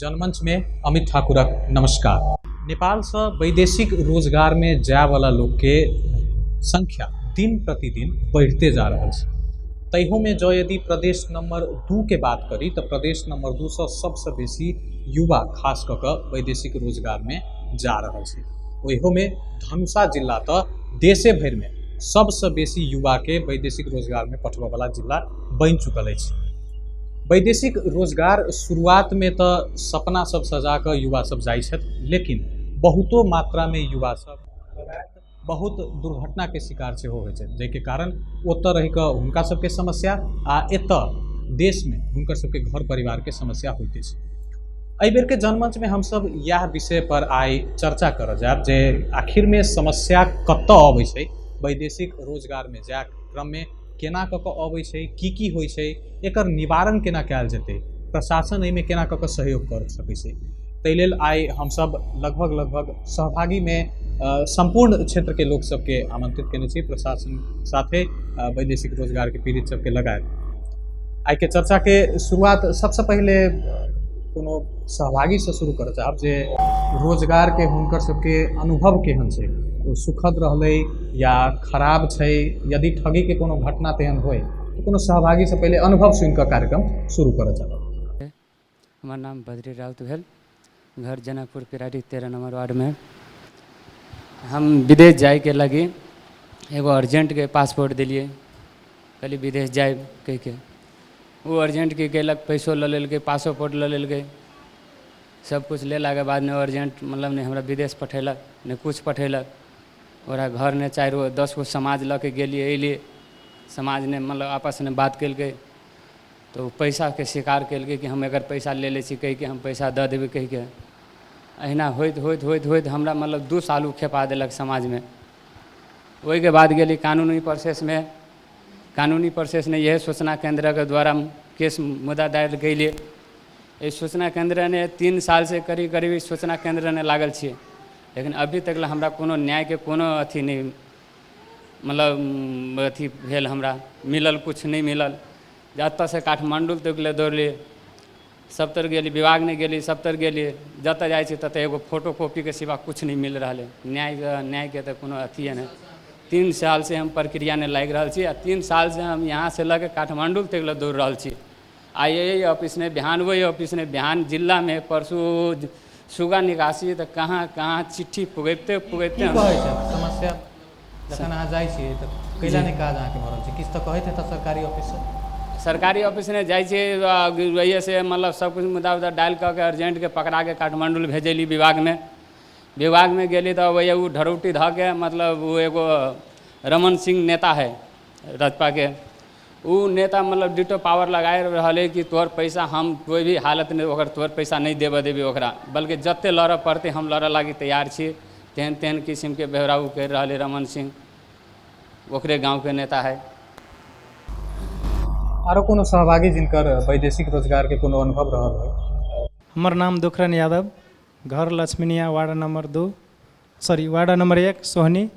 जनमंच में अमित ठाकुरक नमस्कार। नेपाल से वैदेशिक रोजगार में जाए वाला लोग के संख्या दिन प्रतिदिन बढ़ते जा रहा है। तैहो में जो यदि प्रदेश नंबर 2 के बात करी तो प्रदेश नंबर 2 से सबसे बेसी युवा खास करके वैदेशिक रोजगार में जा रहा है। वही में धनुषा जिला तो देशे भर में सबसे बेसी युवा के वैदेशिक रोजगार में पठवा वाला जिला बन चुकल है। वैदेशिक रोजगार शुरुआत में तो सपना सब सजा कर युवा सब जाइ छथि, लेकिन बहुतो मात्रा में युवा सब बहुत दुर्घटना के शिकार से हो जाके कारण ओतऽ रह कऽ हुनका सबके समस्या आ एतऽ देश में हुनकर सबके घर परिवार के समस्या होते छै। एहि बेर के जनमंच में हम सब यह विषय पर आइ चर्चा करऽ जायब जे आखिर में समस्या कतऽ अबै छै, वैदेशिक रोजगार में जाय क्रम में केना कऽ कऽ अबै छै, की होइ छै, एकर निवारण केना कयल जेतै, प्रशासन एहिमे केना कऽ कऽ सहयोग कर सकै छै। ताहि लेल आइ हम सब लगभग सहभागी में संपूर्ण क्षेत्र के लोग सबके आमंत्रित केने छी, प्रशासन साथे वैदेशिक रोजगार के पीड़ित सबके लगायत। आइ के चर्चा के शुरुआत सबसे पहले कोनो सहभागी से शुरू करऽ चाहब जे रोजगार के हुनकर सबके अनुभव केहन छै, ओ सुखद रहलै या खराब छै, यदि ठगी के कोनो घटना तेहन होय तो कोनो सहभागी से पहले अनुभव सुनि कऽ कार्यक्रम शुरू करऽ चाहब। हमार नाम बद्री राउत भेल, घर जनकपुर पिरारी 13 नंबर वार्ड में। हम विदेश जाए के लगी एगो अर्जेंट के पासपोर्ट दिलिए, कहली विदेश जाए कह के। वो अर्जेंट के केलक, पैसो ले लेलकै, पासपोर्ट ले लेलकै, सब कुछ लेला के बाद ने अर्जेंट मतलब ने हमरा विदेश पठेलक ने कुछ पठेलक। ओकरा घर ने 4-10 गो समाज लऽ के गेलिए, अइलिए समाज ने मतलब आपस में बात केलकै तो पैसा के शिकार केलकै कि हम एकर पैसा ले लै छी कह के, हम पैसा दऽ देबै कह के। अहिना होइत हमरा मतलब 2 साल खेपा देलक समाज में। ओहि के बाद गेली कानूनी प्रोसेस में, कानूनी प्रोसेस में यह सूचना केंद्र के द्वारा केस मुद्दा दायर कैलिए। इस सूचना केंद्र ने 3 साल से करीब सूचना केंद्र ने लागल छिए, लेकिन अभी तक हमरा कोनो न्याय के कोनो अथी नहीं मतलब अथी भेल, हमरा मिलल कुछ नहीं मिलल। जतऽ से काठमांडू तक ले दौड़लिए, सब तर गेली, विभाग ने गेली, सब तर गेलिए, जतऽ जाइ छी ततऽ एगो फोटो कॉपी के सिवा कुछ नहीं मिल रहा है। न्याय के तो कोनो अथी है नहीं। 3 साल से हम प्रक्रिया ने लागि रहल छी, 3 साल से हम यहाँ से लगे काठमांडू तक ले दौड़ रहल छी। आई ऑफिस ने बिहान, वही ऑफिस ने बिहान जिला में परसों सुगा निकासी तो कहाँ चिट्ठी पुगैते समस्या जखन अहाँ जाइ छियै तऽ कैला नहि काज अहाँके भऽ रहल छै, किछु तऽ कहैत हेतै सरकारी ऑफिस से। सरकारी ऑफिस ने जाइ छियै वही से मतलब सब कुछ मुद्दा उद्दा डालि कऽ के अर्जेंट के पकड़ा के काठमांडू भेजेली विभाग में गेली तो वही वो ढरौटी धऽ के मतलब वो एगो रमन सिंह नेता है रजपा के, वो नेता मतलब डिटो पावर लगाए रहे कि तोहर पैसा हम कोई भी हालत में ओकर तोहर पैसा नहीं देबऽ देबी ओकरा, बल्कि जत्ते लड़ऽ पड़ते हम लड़ऽ लागी तैयार छी। तेहन किस्म के बेहराव कर रहे रमन सिंह, ओकरे गांव के नेता है। आरो कोनो सहभागी जिनकर वैदेशिक रोजगार के कोनो अनुभव रहल है? हमर नाम दुखरन यादव, घर लक्ष्मीनिया, वार्ड नंबर 1 सोहनी।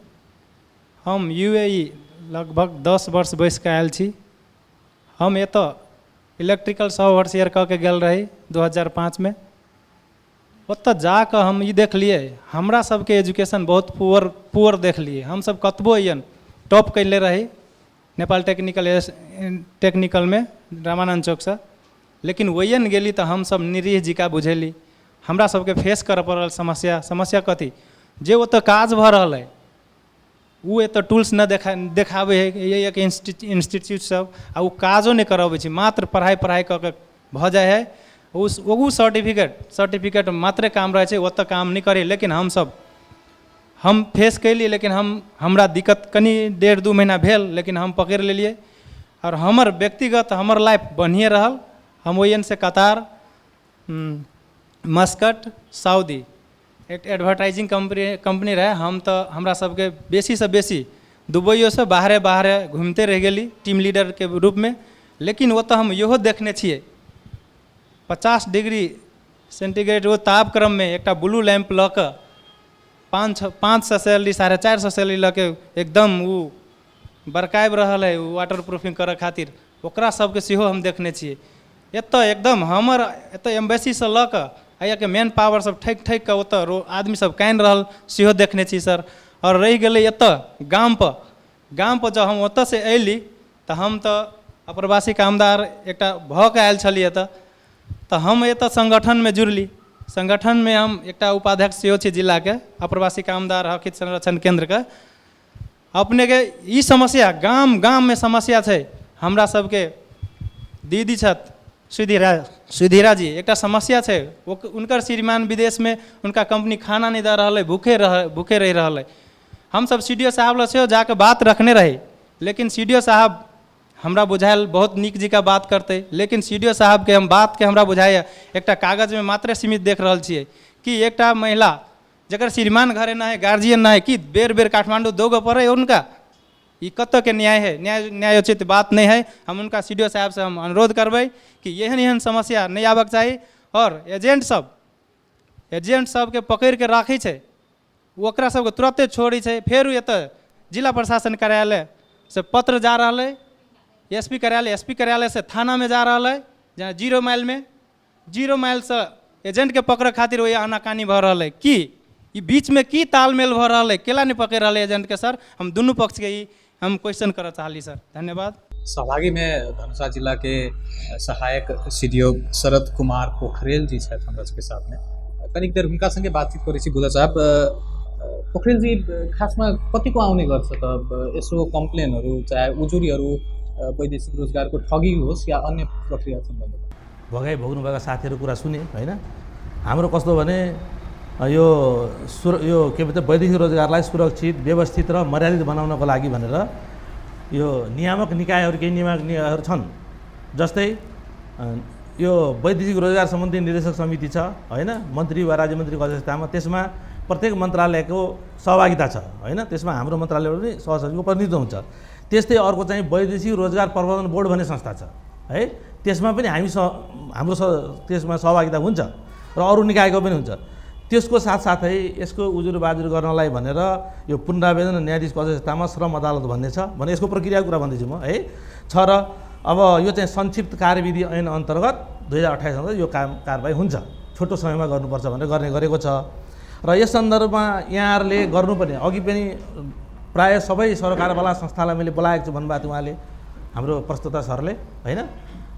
हम UAE लगभग 10 वर्ष बैस के आयल छी। हम एतऽ इलेक्ट्रिकल सॉफ्टवेयर कऽ के गेल रही 2005 में। ओतऽ जाकऽ हम ई देखलिए हमरा सबके एजुकेशन बहुत पुअर देखलिए। हम सब कतबो टॉप कैले रही नेपाल टेक्निकल में रामानंद चौक से, लेकिन वैन गेली तो हम सब निरीह जिका बुझेली। हमरा सबके फेस करऽ पड़ल समस्या कथी जे ओतऽ काज भऽ रहल है वो एतऽ टूल्स न देखाबै है, ये एक इंस्टीट्यूट सब आ वो काजो नहीं करबै छै, मात्र पढ़ाई कऽ के भऽ जाइ है। वो सर्टिफिकेट मात्रे काम रहे छै, ओतऽ काम नहीं करे। लेकिन हम फेस कैलिए, लेकिन हमरा दिक्कत कनी 1.5-2 महीना भेल, लेकिन हम पकड़ लेलिए और हमर व्यक्तिगत हमर लाइफ बढ़िए रहल। हम ओन से कतार, मस्कट, सऊदी एक एडवर्टाइजिंग कंपनी रहे। हम तो हमरा सबके बेसी से बेसी दुबईओ से बाहरे घूमते रह गेली टीम लीडर के रूप में। लेकिन ओतऽ हम इहो देखने छिए 50 डिग्री सेंटीग्रेड वो तापक्रम में एक ब्लू लैंप लऽ कऽ 500 सैलरी 450 सैलरी लऽ के एकदम वो बरकाबि रहल है वाटर प्रूफिंग करऽ खातिर, ओकरा सबके सेहो हम देखने छिए। एतऽ एकदम हमर एतऽ एम्बेसी से लऽ कऽ के मैन पावर सब ठैक ठैक के ओतऽ आदमी सब कानि रहल सेहो देखने छी सर। और रहि गेलै एतऽ गाम पर जब हम ओतऽ से अयली तऽ हम तऽ अप्रवासी कामदार एकटा भऽ कऽ आयल छलियै तऽ हम एतऽ संगठनमे जुड़ली। संगठनमे हम एकटा उपाध्यक्ष सेहो छी जिलाके अप्रवासी कामदार हित संरक्षण केंद्रके। अपनेके ई समस्या गाममे समस्या छै। हमरा सबके दीदी छथि सुधीरा जी, एकटा समस्या छै। उनकर श्रीमान विदेश में उनका कंपनी खाना नहीं दे रहा है, भूखे रह रहा है। हम सब CDO साहब लग से जाके बात रखने रहे, लेकिन CDO साहब हमरा बुझायल बहुत नीक जी का बात करते, लेकिन CDO साहब के हम बात के हमरा बुझाया एकटा कागज में मात्र सीमित देख रहा छियै कि एकटा महिला जकर श्रीमान घरे ना है, गार्जियन ना है, कि बेर बेर काठमांडू दोगो पड़े उनका, ये कत के न्याय है? न्यायोचित बात नहीं है। हम उनका CDO साहब से हम अनुरोध करबै कि एहन समस्या नहीं आबक चाहिए। और एजेंट सब के पकड़ के राखै छै, ओकरा सबके तुरंते छोड़ी छै। फेर एतऽ जिला प्रशासन कार्यालय से पत्र जा रहा है, SP कार्यालय से थाना में जा रहा है, जहाँ 0 माइल में 0 माइल से एजेंट के पकड़ खातिर वही आनाकानी भऽ रहा है। कि ई बीच में की तालमेल भऽ रहा है, केला नहीं पकड़ रहा है एजेंट के? सर हम दोनों पक्ष के ही हम क्वेश्चन करना चाहली सर। धन्यवाद। सहभागी में धनुषा जिला के सहायक CDO शरद कुमार पोखरेल जी छथि हमरा सबके साथ में। कनिक देर हुनका संगे बातचीत करै छी। बुझा साहब, पोखरेल जी खासमा कतिको आउने गर्छ त यसो कम्प्लेनहरू, चाहे उजुरीहरू वैदेशिक रोजगारको ठगी होस् या अन्य प्रक्रिया सम्बन्धी भगाइ भोग्नुभएका साथीहरू कुरा सुने होइन। हाम्रो कस्तो भने यो के भन्छ वैदेशिक रोजगारलाई सुरक्षित, व्यवस्थित र मर्यादित बनाउनको लागि भनेर यो नियामक निकायहरू, केही नियामक निकायहरू छन्। जस्तै यो वैदेशिक रोजगार सम्बन्धी निर्देशक समिति छ होइन, मन्त्री वा राज्यमन्त्रीको अध्यक्षतामा। त्यसमा प्रत्येक मन्त्रालयको सहभागिता छ होइन। त्यसमा हाम्रो मन्त्रालयबाट पनि सहसचिवको प्रतिनिधित्व हुन्छ। त्यस्तै अर्को चाहिँ वैदेशिक रोजगार प्रबन्धन बोर्ड भन्ने संस्था छ है, त्यसमा पनि हाम्रो त्यसमा सहभागिता हुन्छ र अरू निकायको पनि हुन्छ। त्यसको साथसाथै यसको उजुर बाजुर गर्नलाई भनेर यो पुनरावेदन न्यायाधीशको अध्यक्षतामा श्रम अदालत भन्ने छ भने यसको प्रक्रियाको कुरा भन्दैछु म है छ। र अब यो चाहिँ संक्षिप्त कार्यविधि ऐन अन्तर्गत 2028 मा यो कारबाही हुन्छ, छोटो समयमा गर्नुपर्छ भनेर गरेको छ। र यस सन्दर्भमा यहाँहरूले गर्नुपर्ने, अघि पनि प्रायः सबै सरकारवाला संस्थालाई मैले बोलाएको छु भन्नुभएको थियो उहाँले, हाम्रो प्रस्तुता सरले होइन।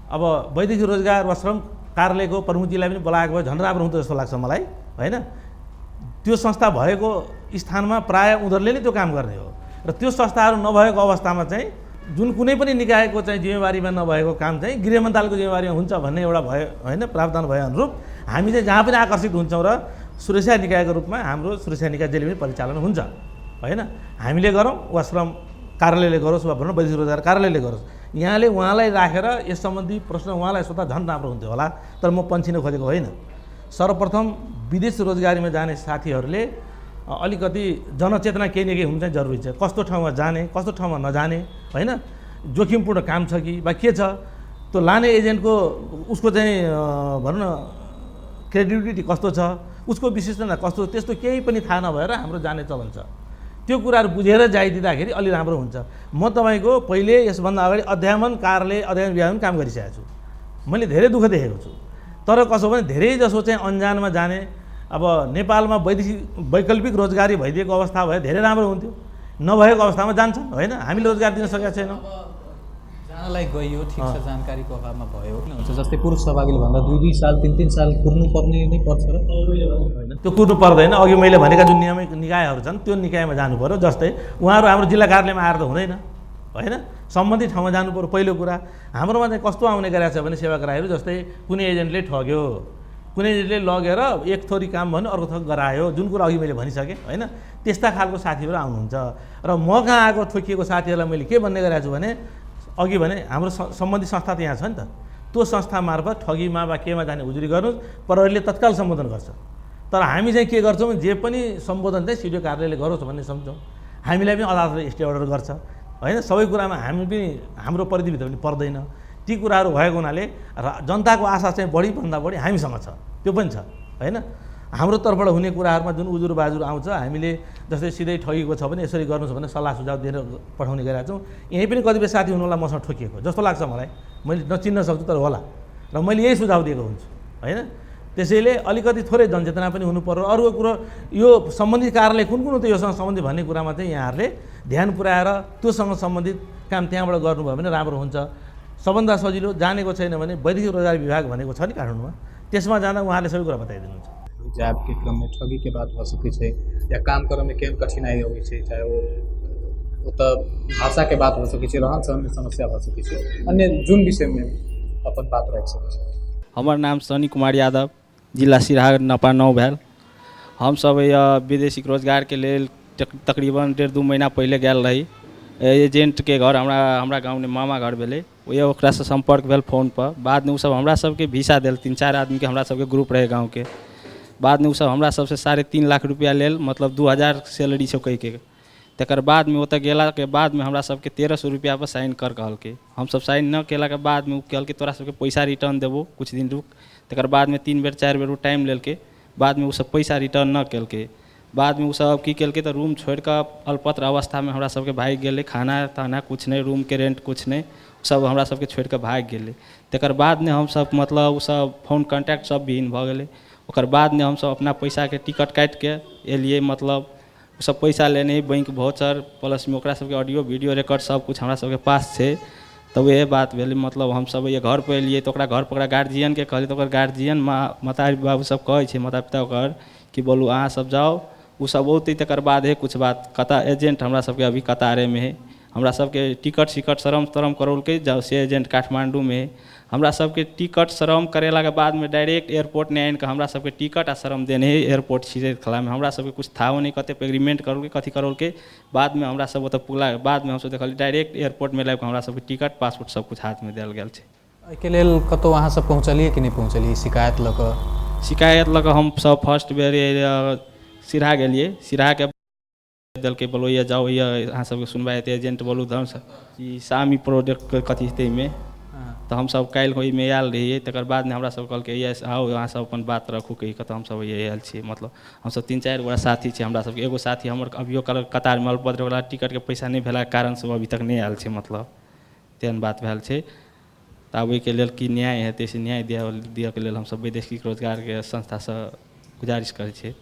अब वैदेशिक रोजगार वा श्रम कार्यालयको प्रमुखजीलाई पनि बोलाएको भए झन् राम्रो हुन्थ्यो जस्तो लाग्छ मलाई होइन। त्यो संस्था भएको स्थानमा प्रायः उनीहरूले नै त्यो काम गर्ने हो। र त्यो संस्थाहरू नभएको अवस्थामा चाहिँ जुन कुनै पनि निकायको चाहिँ जिम्मेवारीमा नभएको काम चाहिँ गृह मन्त्रालयको जिम्मेवारीमा हुन्छ भन्ने एउटा भयो होइन, प्रावधान भए अनुरूप हामी चाहिँ जहाँ पनि आकर्षित हुन्छौँ र सुरक्षा निकायको रूपमा हाम्रो सुरक्षा निकाय जहिले पनि परिचालन हुन्छ होइन। हामीले गरौँ वा श्रम कार्यालयले गरोस् वा भनौँ वैदेशिक रोजगार कार्यालयले गरोस्, यहाँले उहाँलाई राखेर यस सम्बन्धी प्रश्न उहाँलाई सोध्दा झन् राम्रो हुन्थ्यो होला। तर म पन्छिन खोजेको होइन। सर्वप्रथम विदेश रोजगारीमा जाने साथीहरूले अलिकति जनचेतना केही न केही हुनु चाहिँ जरुरी छ। कस्तो ठाउँमा जाने, कस्तो ठाउँमा नजाने होइन, जोखिमपूर्ण काम छ कि वा के छ, त्यो लाने एजेन्टको उसको चाहिँ भनौँ न क्रेडिबिलिटी कस्तो छ, उसको विशिष्टता कस्तो, त्यस्तो केही पनि थाहा नभएर हाम्रो जाने चलन छ। त्यो कुराहरू बुझेर जाइदिँदाखेरि अलि राम्रो हुन्छ। म तपाईँको पहिले यसभन्दा अगाडि अध्यापन कार्यालय अध्ययन विभागमा काम गरिसकेको छु। मैले धेरै दुःख देखेको छु। तर कसो भने धेरै जसो चाहिँ अन्जानमा जाने, अब नेपालमा वैकल्पिक रोजगारी भइदिएको अवस्था भए धेरै राम्रो हुन्थ्यो। नभएको अवस्थामा जान्छन् होइन, हामीले रोजगार दिन सकेका छैनौँ। जानलाई गइयो ठिक छ, जानकारीको अभावमा भयो हुन्छ। जस्तै पुरुष सहभागीले भन्दा 2-2 साल 3-3 साल कुर्नुपर्ने नै पर्छ र होइन, त्यो कुर्नु पर्दैन। अघि मैले भनेका जुन नियमित निकायहरू छन् त्यो निकायमा जानु पर्यो। जस्तै उहाँहरू हाम्रो जिल्ला कार्यालयमा आएर त हुँदैन होइन, सम्बन्धित ठाउँमा जानु पर्यो। पहिलो कुरा हाम्रोमा चाहिँ कस्तो आउने गरेको छ भने सेवाग्राहीहरू, जस्तै कुनै एजेन्टले ठग्यो, कुनै एजेन्टले लगेर एक थोरी काम भन्यो अर्को थोक गरायो, जुन कुरा अघि मैले भनिसकेँ होइन। त्यस्ता खालको साथीहरू आउनुहुन्छ। र म कहाँ आएको ठोकिएको साथीहरूलाई मैले के भन्ने गरेको छु भने, अघि भने हाम्रो सम्बन्धित संस्था त यहाँ छ नि त, त्यो संस्था मार्फत ठगीमा वा केमा जाने उजुरी गर्नुहोस्, प्रहरीले तत्काल सम्बोधन गर्छ। तर हामी चाहिँ के गर्छौँ, जे पनि सम्बोधन चाहिँ CDO कार्यालयले गरोस् भन्ने सम्झौँ। हामीलाई पनि अदालतले स्टे अर्डर गर्छ होइन। सबै कुरामा हामी पनि हाम्रो परिधिभित्र पनि पर्दैन। ती कुराहरू भएको हुनाले जनताको आशा चाहिँ बढीभन्दा बढी हामीसँग छ, त्यो पनि छ होइन। हाम्रो तर्फबाट हुने कुराहरूमा जुन उजुर बाजुर आउँछ, हामीले जस्तै सिधै ठगेको छ भने यसरी गर्नुहोस् भने सल्लाह सुझाव दिएर पठाउने गरेका छौँ। यहीँ पनि कतिपय साथी हुनु होला मसँग ठोकिएको जस्तो लाग्छ मलाई, मैले नचिन्न सक्छु तर होला, र मैले यही सुझाव दिएको हुन्छु होइन। त्यसैले अलिकति थोरै जनचेतना पनि हुनु पर्यो। अर्को कुरो यो सम्बन्धित कार्यालय कुन कुन हो त योसँग सम्बन्धित भन्ने कुरामा चाहिँ यहाँहरूले ध्यान पुर्याएर त्योसँग सम्बन्धित काम त्यहाँबाट गर्नुभयो भने राम्रो हुन्छ। सबभन्दा सजिलो जानेको छैन भने वैदेशिक रोजगार विभाग भनेको छ नि काठमाडौँमा, त्यसमा जाँदा उहाँले सबै कुरा बताइदिनुहुन्छ। जाब के क्रम में ठगी के बात भ सकै छै या काम करे में केहन कठिनाई अबै छै, चाहे वो त भाषा के बात हो सकै छै, रहन सहन के समस्या भ सकै छै, अन्य जुन विषय में अपन बात राख सकै छै। हमर नाम सनी कुमार यादव, जिला सिराहा नपा 9 भेल। हम सब विदेशी रोजगार के लेल तकरीबन 1.5-2 महीना पहले गेल रही। एजेंट के घर हमरा गाँव में मामा घर भेले, ओकरा से संपर्क भेल फोन पर। बाद में उ सब हमरा सबके वीसा दिल, 3-4 आदमी के हमरा सबके ग्रुप रहे गाँव के। बाद में उ सब हमरा सबसे 3.5 लाख रुपया लेल, मतलब 2000 सैलरी छै कह के। तकर बाद में ओतऽ गेला के बाद में हमरा सबके 1300 रुपया पर साइन कर कहलके। हम सब साइन न केला के बाद में उ कहलके तोरा सबके पैसा रिटर्न देबो, कुछ दिन रुक। तकर बाद में 3 बेर 4 बेर टाइम लेलके, बाद में उ सब पैसा रिटर्न न केलके। बाद में उ सब की केलके तो रूम छोड़ कर अल्पत्र अवस्था में हमरा सबके भाग गेले। खाना ताना कुछ नहीं, रूम के रेंट कुछ नहीं, सब हमरा सबके छोड़ कर भाग गेले। तकर बाद में हम सब मतलब उ सब फोन कॉन्टैक्ट सब विहीन भ गेले। ओकर बाद में हम सब अपना पैसा के टिकट काट के एलिए, मतलब सब पैसा लेने बैंक वाउचर प्लस में ओकरा सबके ऑडियो वीडियो रिकॉर्ड सब कुछ हमरा सबके पास है। तो वह बात भेले, मतलब हम सब ये घर पर एलिए तो घर पर गार्जियन के कहलिए, तो गार्जियन माता बाबू सब कहे छे, माता पिता ओकर कि बोलू अहाँ सब जाओ, उ सब औते। तकर बाद है कुछ बात कतार एजेंट हमरा सबके अभी कतारे में है। हमरा सबके टिकट सिकट शरम करौल के जाओ से एजेंट काठमांडू में है। हमरा सबके टिकट शरम करेला के बाद में डायरेक्ट एयरपोर्ट ने आन के हमरा सबके टिकट आ शरम देने है एयरपोर्ट छिड़े खला में। हमरा सबके कुछ था नहीं, कते एग्रीमेंट करोल के कथी करोल के। बाद में हमरा सब ओतऽ पुगला के बाद में हम सब देखल डायरेक्ट एयरपोर्ट में लाइक हमरा सबके टिकट पासपोर्ट सब कुछ हाथ में देल गेल छै। एहिके लेल कतौ अहाँ सब पहुँचलिए कि नहीं पहुँचलिए शिकायत लऽ कऽ? शिकायत लऽ कऽ हम सब फर्स्ट बेर सिराहा गेलिए। सिराहा के दल के बोलो ये जाओ, ये अहाँ सबके सुनवाई हेतै, एजेंट बोलू धन ई सामी प्रोडक्ट कथी हेतै में। तो हम सब काल्हि होई में आयल रहिए। तकर बाद में हमरा सब कहलकै ये आओ अहाँ सब अपन बात रखू कही के। तो हम सब ये आयल छी, मतलब हम सब 3-4 गोरा साथी छै हमरा सबके। एगो साथी हमर अभियो कतार में अल्पत्र वाला टिकट के पैसा नहीं भेला के कारण सब अभी तक नहीं आयल छै, मतलब तेहन बात भेल छै। तब ओहि के लेल की न्याय हेतै से न्याय दिअ के लेल हम सब वैदेशिक रोजगार के संस्था से गुजारिश करै छी।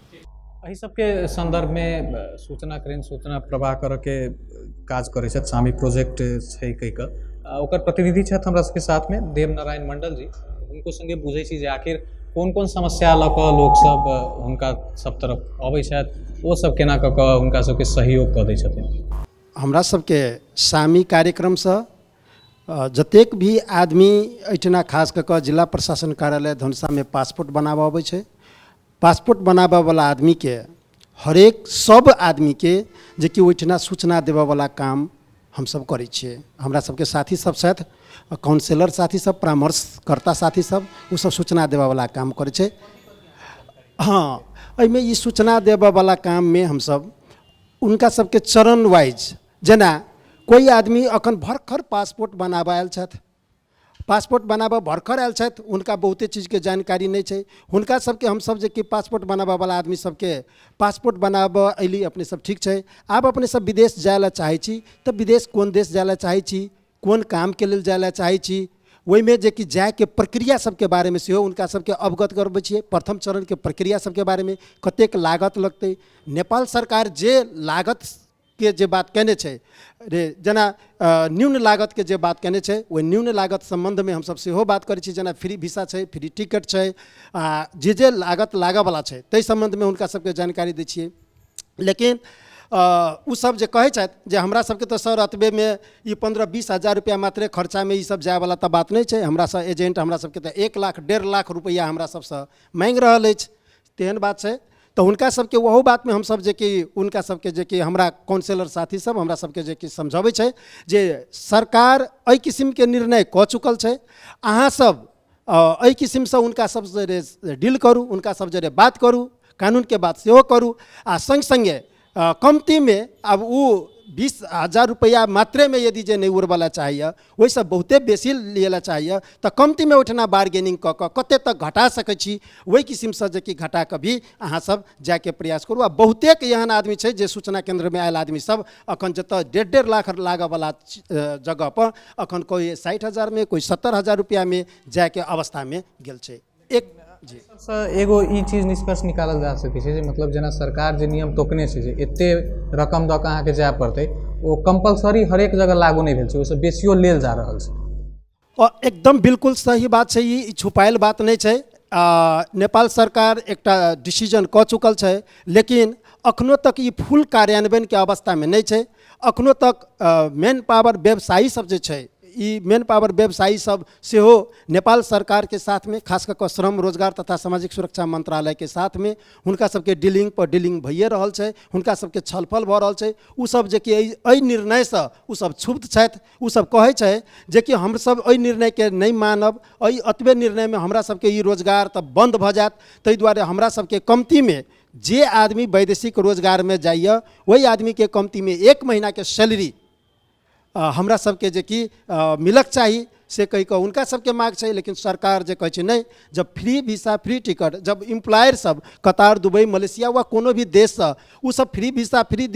एहि सबके संदर्भ में सूचना करें, सूचना प्रवाह कर के काज करे छथि, सामी प्रोजेक्ट छै कहि कऽ। ओकर प्रतिनिधि छथि हमरा सबके साथ में देवनारायण मंडल जी। उनको संगे बुझे छी जे आखिर कोन कोन समस्या लऽ कऽ लोक सब हुनका सब तरफ अबै छथि, ओ सब केना कऽ कऽ हुनका सबके सहयोग कऽ दै छथिन। हमरा सबके सामी कार्यक्रम से जतेक भी आदमी एहिठिना खास कऽ कऽ जिला प्रशासन कार्यालय धनुषा में पासपोर्ट बनाबऽ अबै छै। पासपोर्ट बनाबऽ वाला आदमी के हरेक सब आदमी के जे कि ओहिठिना सूचना देबऽ वाला काम हम सब करै छियै। हमरा सबके साथी सब छथि, काउंसलर साथी सब, परामर्शकर्ता साथी सब, उ सब सूचना देबऽ वाला काम करै छै। हाँ, एहिमे ई सूचना देबऽ वाला काम में हम सब उनका सबके चरण वाइज, जेना कोई आदमी अखन भरखर पासपोर्ट बनाबऽ आयल छथि, पासपोर्ट बनाबऽ भरखर आयल छथि, उनका बहुते चीज़ के जानकारी नहीं छै। हुनका सबके हम सब जे कि पासपोर्ट बनाबऽ वाला आदमी सबके पासपोर्ट बनाबऽ अयली अपने सब ठीक छै। आब अपने सब विदेश जाय ला चाहै छी तऽ विदेश कोन देश जाय ला चाहै छी, कोन काम के लेल जाय ला चाहै छी, ओहिमे जे कि जाय के प्रक्रिया सबके बारे में सेहो उनका सबके अवगत करबै छियै। प्रथम चरण के प्रक्रिया सबके बारे में कतेक लागत लगतै, नेपाल सरकार जे लागत के जे बात कहने छै रे, जेना न्यून लागत के जे बात कहने छै, ओहि न्यून लागत संबंध में हम सब सेहो बात करै छी। जेना फ्री वीसा छै, फ्री टिकट छै, जे लागत लागऽ वाला छै ताहि संबंध में हुनका सबके जानकारी दै छियै। लेकिन उ सब जे कहै छथि जे हमरा सबके तो सर अतबे में ई 15-20 हज़ार रुपया मात्रे खर्चा में ई सब जाय वाला तऽ बात नहीं छै। हमरा सब एजेंट हमरा सबके तऽ 1 लाख 1.5 लाख रुपया हमरा सबसे मांगि रहल अछि, तेहन बात छै। तो उनका सबके वहू बात में हम सब जे कि उनका सबके जे कि हमरा काउंसलर साथी सब हमरा सबके जे कि समझाबै छै जे सरकार एहि किस्म के निर्णय कऽ चुकल छै। अहाँ सब एहि किस्म से उनका सब जे डील करू, उनका सब जे बात करू, कानून के बात सेहो करू। आ संग संगे कमती में अब वो 20 हज़ार रुपया मात्रे में यदि जे नहीं उड़वाला चाहिए, वैसे बहुते बेसी लिएला चाहिए तो कमती में उठना बार्गेनिंग कऽ कऽ कते तक घटा सकै छी, वही किस्म से जे कि घटा के भी अहाँ सब जाके प्रयास करू। आ बहुतेक एहन आदमी छै जे सूचना केंद्र में आयल आदमी सब अखन जतऽ 1.5 लाख लागऽ वाला जगह पर अखन कोई 60 हज़ार में, कोई 70 हज़ार रुपया में जाके अवस्था में गेल छै। एक जी एगो ई चीज निष्कर्ष निकालल जा सकै छै जे मतलब जेना सरकार जे नियम तोकने छै जे एते रकम दऽ कऽ अहाँके जाय पड़तै ओ कंपलसरी हरेक जगह लागू नहि भेल छै, ओहिसँ बेसियो लेल जा रहल छै। और एकदम बिल्कुल सही बात छै, ई छुपायल बात नहीं छै। नेपाल सरकार एकटा डिसीजन कऽ चुकल छै, लेकिन अखनो तक ई फुल कार्यान्वयन के अवस्था में नहीं छै। अखनो तक मेन पावर व्यवसायी सब जे छै, ई मेन पावर व्यवसायी सब सेहो नेपाल सरकार के साथ में, खास कऽ श्रम रोजगार तथा सामाजिक सुरक्षा मंत्रालय के साथ में हुनका सबके डीलिंग पर डीलिंग भइए रहल छै, हुनका सबके छलफल भऽ रहल छै। उ सब जे कि एहि निर्णय से उ सब क्षुब्ध छथि, उ सब कहै छै जे कि हम सब एहि निर्णय के नहीं मानब, एहि अतबे निर्णय में हमरा सबके ई रोजगार तऽ बंद भऽ जायत। ताहि दुआरे हमरा सबके कमती में जे आदमी वैदेशिक रोजगार में जाइए वही आदमी के कमती में 1 महीना के सैलरी हमरा सबके जे कि मिलक चाही से कही कऽ हुनका सबके मांग छै। लेकिन सरकार जे कहै छै नहीं, जब फ्री वीसा फ्री टिकट, जब एम्प्लॉयर सब कतार दुबई मलेशिया वा कोनो भी देश से उ सब फ्री वीसा फ्री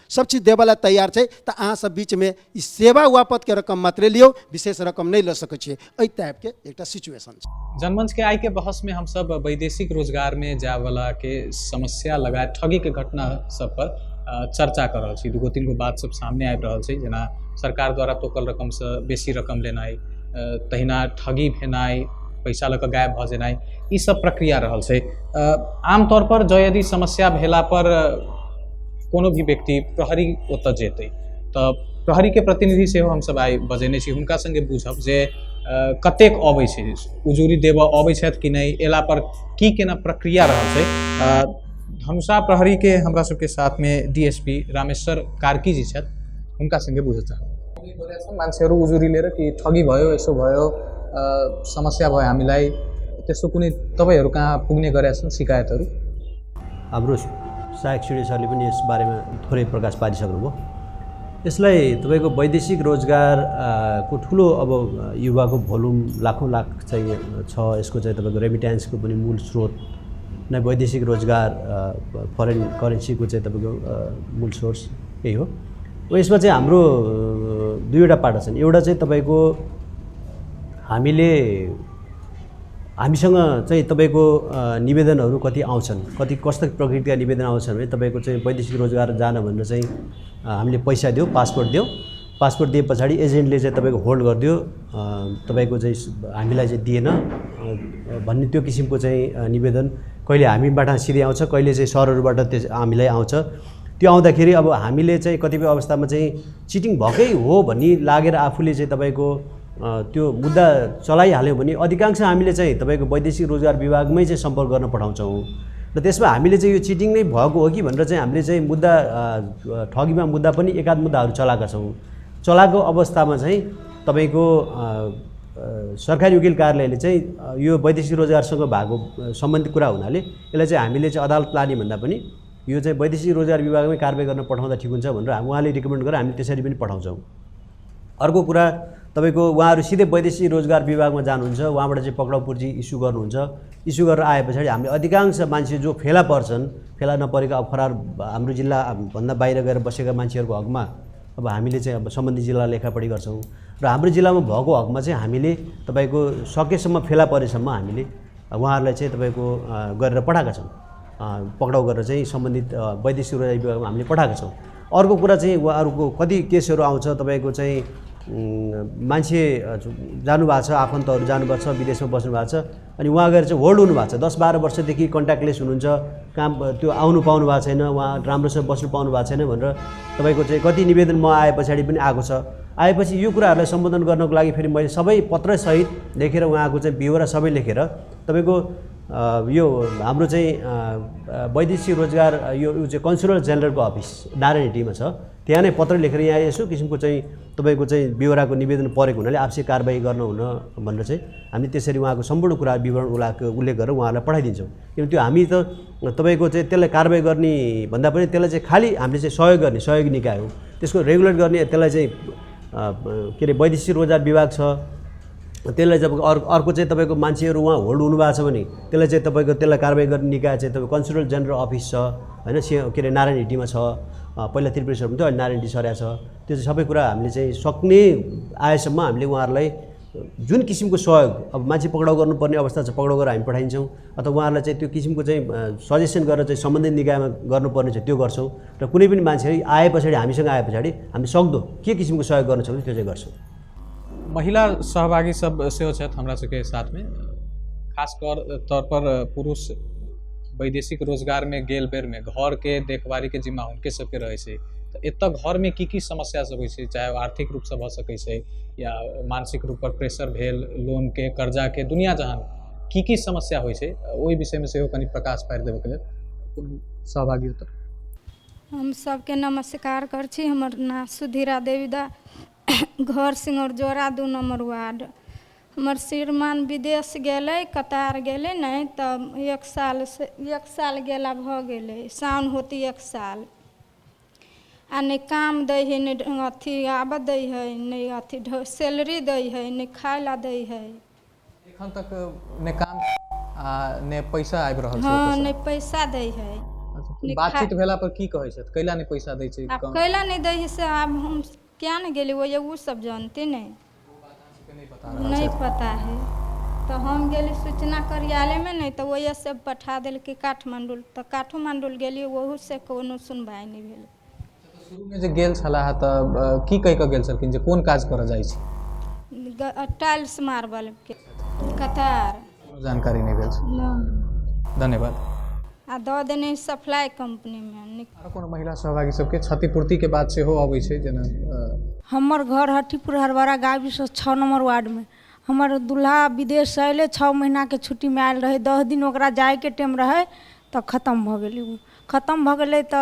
सब चीज देवे ला तैयार छै, तऽ अहाँ सब बीच में ई सेवा वापत के रकम मात्र लियो, विशेष रकम नहीं लऽ सकै छियै। एहि टाइप के एकटा सिचुएशन छै। जनमंच के आइ के बहस में हम सब वैदेशिक रोजगार में जाय वाला के समस्या लगायत ठगी के घटना सब पर चर्चा कर रहल छी। 2-3 गो बात सब सामने आबि रहल छै, जेना सरकार द्वारा तोकल रकम से बेसी रकम लेनाइ, तहिना ठगी भेनाइ, पैसा लऽ कऽ गायब भऽ जेनाइ, ई सब प्रक्रिया रहल छै। आमतौर पर जँ यदि समस्या भेला पर कोनो भी व्यक्ति प्रहरी ओतऽ जेतै तऽ प्रहरी के प्रतिनिधि सेहो हमसब आइ बजेने छी, हुनका संगे बुझब जे कतेक अबै छै, उजूरी देबऽ अबै छथि कि नहि, एला पर की केना प्रक्रिया रहल छै। धनुषा प्रहरी के हमरा सबके साथ में डीएसपी रामेश्वर कार्की जी छथि, हुनका संगे बुझ्न चाहब। मान्छेहरू उजुरी लिएर कि ठगी भयो, यसो भयो, समस्या भयो, हामीलाई त्यस्तो कुनै तपाईहरु कहाँ पुग्ने गरेका छन् शिकायतहरू? हाम्रो सहायक सिडी सरले पनि यस बारेमा थोरै प्रकाश पारिसक्नुभयो। यसलाई तपाईको वैदेशिक रोजगार को ठुलो अब युवाको भोल्युम लाखौं लाख चाहिँ छ। यसको चाहिँ तपाईको रेमिट्यान्सको पनि मूल स्रोत नै वैदेशिक रोजगार, फरेन करेन्सीको चाहिँ तपाईको मूल सोर्स यही हो। यसमा चाहिँ हाम्रो दुईवटा पाटा छन्। एउटा चाहिँ तपाईको हामीसँग चाहिँ तपाईको निवेदनहरू कति आउँछन्, कति कस्तो प्रकृतिका निवेदन आउँछन् भने तपाईको चाहिँ वैदेशिक रोजगार जान भनेर चाहिँ हामीले पैसा दियो, पासपोर्ट दियो, पासपोर्ट दिए पछाडि एजेन्टले चाहिँ तपाईको होल्ड गरिदियो, तपाईको चाहिँ हामीलाई चाहिँ दिएन भन्ने त्यो किसिमको चाहिँ निवेदन कहिले हामीबाट सिधै आउँछ, कहिले चाहिँ सरहरूबाट त्यो हामीलाई आउँछ। त्यो आउँदाखेरि अब हामीले चाहिँ कतिपय अवस्थामा चाहिँ चिटिङ भएकै हो भन्ने लागेर आफूले चाहिँ तपाईको त्यो मुद्दा चलाइहाल्यो भने अधिकांश हामीले चाहिँ तपाईको वैदेशिक रोजगार विभागमै चाहिँ सम्पर्क गर्न पठाउँछौँ र त्यसमा हामीले चाहिँ यो चिटिङ नै भएको हो कि भनेर चाहिँ हामीले चाहिँ मुद्दा ठगीमा मुद्दा पनि एकाध मुद्दाहरू चलाएका छौँ। चलाएको अवस्थामा चाहिँ तपाईको सरकारी वकिल कार्यालयले चाहिँ यो वैदेशिक रोजगारसँग भएको सम्बन्धित कुरा हुनाले यसलाई चाहिँ हामीले चाहिँ अदालत लाने भन्दा पनि यो चाहिँ वैदेशिक रोजगार विभागमै कारबाही गर्न पठाउँदा ठिक हुन्छ भनेर उहाँले रिकमेन्ड गरेर हामी त्यसरी पनि पठाउँछौँ। अर्को कुरा तपाईको उहाँहरू सिधै वैदेशिक रोजगार विभागमा जानुहुन्छ, उहाँबाट चाहिँ पक्राउ पुर्जी इस्यु गर्नुहुन्छ। इस्यु गरेर आए पछाडि हामीले अधिकांश मान्छे जो फेला पर्छन्, फेला नपरेका अब फरार हाम्रो जिल्लाभन्दा बाहिर गएर बसेका मान्छेहरूको हकमा अब हामीले चाहिँ अब सम्बन्धित जिल्ला लेखापढी गर्छौँ र हाम्रो जिल्लामा भएको हकमा चाहिँ हामीले तपाईको सकेसम्म फेला परेसम्म हामीले उहाँहरूलाई चाहिँ तपाईको गरेर पठाएका छौँ, पक्राउ गरेर चाहिँ सम्बन्धित वैदेशिक रोजगार विभागमा हामीले पठाएका छौँ। अर्को कुरा चाहिँ उहाँहरूको कति केसहरू आउँछ, तपाईँको चाहिँ मान्छे जानुभएको छ, आफन्तहरू जानुभएको छ, विदेशमा बस्नुभएको छ, अनि उहाँ गएर चाहिँ होल्ड हुनुभएको छ, 10-12 वर्षदेखि कन्ट्याक्टलेस हुनुहुन्छ, काम त्यो आउनु पाउनु भएको छैन, उहाँ राम्रोसँग बस्नु पाउनु भएको छैन भनेर तपाईँको चाहिँ कति निवेदन म आए पछाडि पनि आएको छ। आएपछि यो कुराहरूलाई सम्बोधन गर्नको लागि फेरि मैले सबै पत्रसहित लेखेर उहाँको चाहिँ ब्यौरा सबै लेखेर तपाईँको यो हाम्रो चाहिँ वैदेशिक रोजगार यो चाहिँ कन्सुलर जेनरलको अफिस नारायणहिटीमा छ, त्यहाँ नै पत्र लेखेर यहाँ यसो किसिमको चाहिँ तपाईँको चाहिँ ब्यौराको निवेदन परेको हुनाले आवश्यक कारबाही गर्न हुन भनेर चाहिँ हामी त्यसरी उहाँको सम्पूर्ण कुरा विवरण उल्लेख गरेर उहाँहरूलाई पठाइदिन्छौँ। किनभने त्यो हामी त तपाईँको चाहिँ त्यसलाई कारबाही गर्ने भन्दा पनि त्यसलाई चाहिँ खालि हामीले चाहिँ सहयोग गर्ने सहयोगी निकाय हो, त्यसको रेगुलेट गर्ने त्यसलाई चाहिँ के अरे वैदेशिक रोजगार विभाग छ, त्यसलाई जब अर्को चाहिँ तपाईँको मान्छेहरू उहाँ होल्ड हुनुभएको छ भने त्यसलाई चाहिँ तपाईँको त्यसलाई कारबाही गर्ने निकाय चाहिँ तपाईँको कन्सुलर जेनरल अफिस छ होइन, के अरे नारायणहिटीमा छ, पहिला त्रिपुरेश्वर हुन्थ्यो, अहिले नारायणहिटी सरिया छ। त्यो चाहिँ सबै कुरा हामीले चाहिँ सक्ने आएसम्म हामीले उहाँहरूलाई जुन किसिमको सहयोग अब मान्छे पक्राउ गर्नुपर्ने अवस्था छ पक्राउ गरेर हामी पठाइन्छौँ अथवा उहाँहरूलाई चाहिँ त्यो किसिमको चाहिँ सजेसन गरेर चाहिँ सम्बन्धित निकायमा गर्नुपर्ने छ त्यो गर्छौँ र कुनै पनि मान्छे आए पछाडि हामीसँग आए पछाडि हामी सक्दो के किसिमको सहयोग गर्न सक्छौँ त्यो चाहिँ गर्छौँ। महिला सहभागी सब सेहो छथि हमरा सबके साथमे, खास तौर पर पुरुष वैदेशिक रोजगार में गेल बेर में घर के देखभाली के जिम्मा हुनके सबके रहे छै। तो एतऽ घर में की समस्या सब होइ छै, चाहे आर्थिक रूप से भ सकै छै या मानसिक रूप पर प्रेशर भेल, लोन के कर्जा के दुनिया जहान की समस्या होइ छै, ओहि विषय में सेहो कनि प्रकाश पारि देबे के लेल सहभागी होतै। हम सबके नमस्कार कर छी। हमर नाम सुधीरा देवी दा, घर सिंगौर जोरा 2 नंबर वार्ड। हमर श्रीमान विदेश गेले, कतार गेले नहीं तब 1 साल गेला भ गेले, साउन होती 1 साल आ नहीं काम दै है, नहीं अथी आब दै है, नहीं अथी सैलरी दै है, नहीं खाए ला दै है। एखन तक ने काम ने पैसा आबि रहल छै। हाँ नहीं पैसा दै है। बातचीत भेला पर की कहै छै, कैला नहीं पैसा दै छै, कैला नहीं दै है से अब हम क्या न गेली वो ये सब जानते नहीं पता है। तो हम गेली सूचना कार्यालय में, नहीं तो वही सब पठा दिल कि काठमांडू, तो काठमांडू गेली, वहू से कोनो सुनवाई नहीं भेल। शुरू में जे गेल छलाह त की कहि क गेल छलखिन जे कोन काज कर जाइ छै? टाइल्स मार्बल के कतार। जानकारी नहीं भेल छै। धन्यवाद। आ दऽ देने सप्लाई कंपनी में। आरो कोनो महिला सहभागी सबके क्षतिपूर्ति के बात सेहो अबै छै, जेना हमर घर हट्टीपुर हरबरा गावी से 6 नंबर वार्ड में। हमर दूल्हा विदेश से अले, 6 महीना के छुट्टी में आयल रहे, 10 दिन ओकरा जाए के टाइम रहे तो खत्म भ गेलै। उ खत्म भ गेलै तो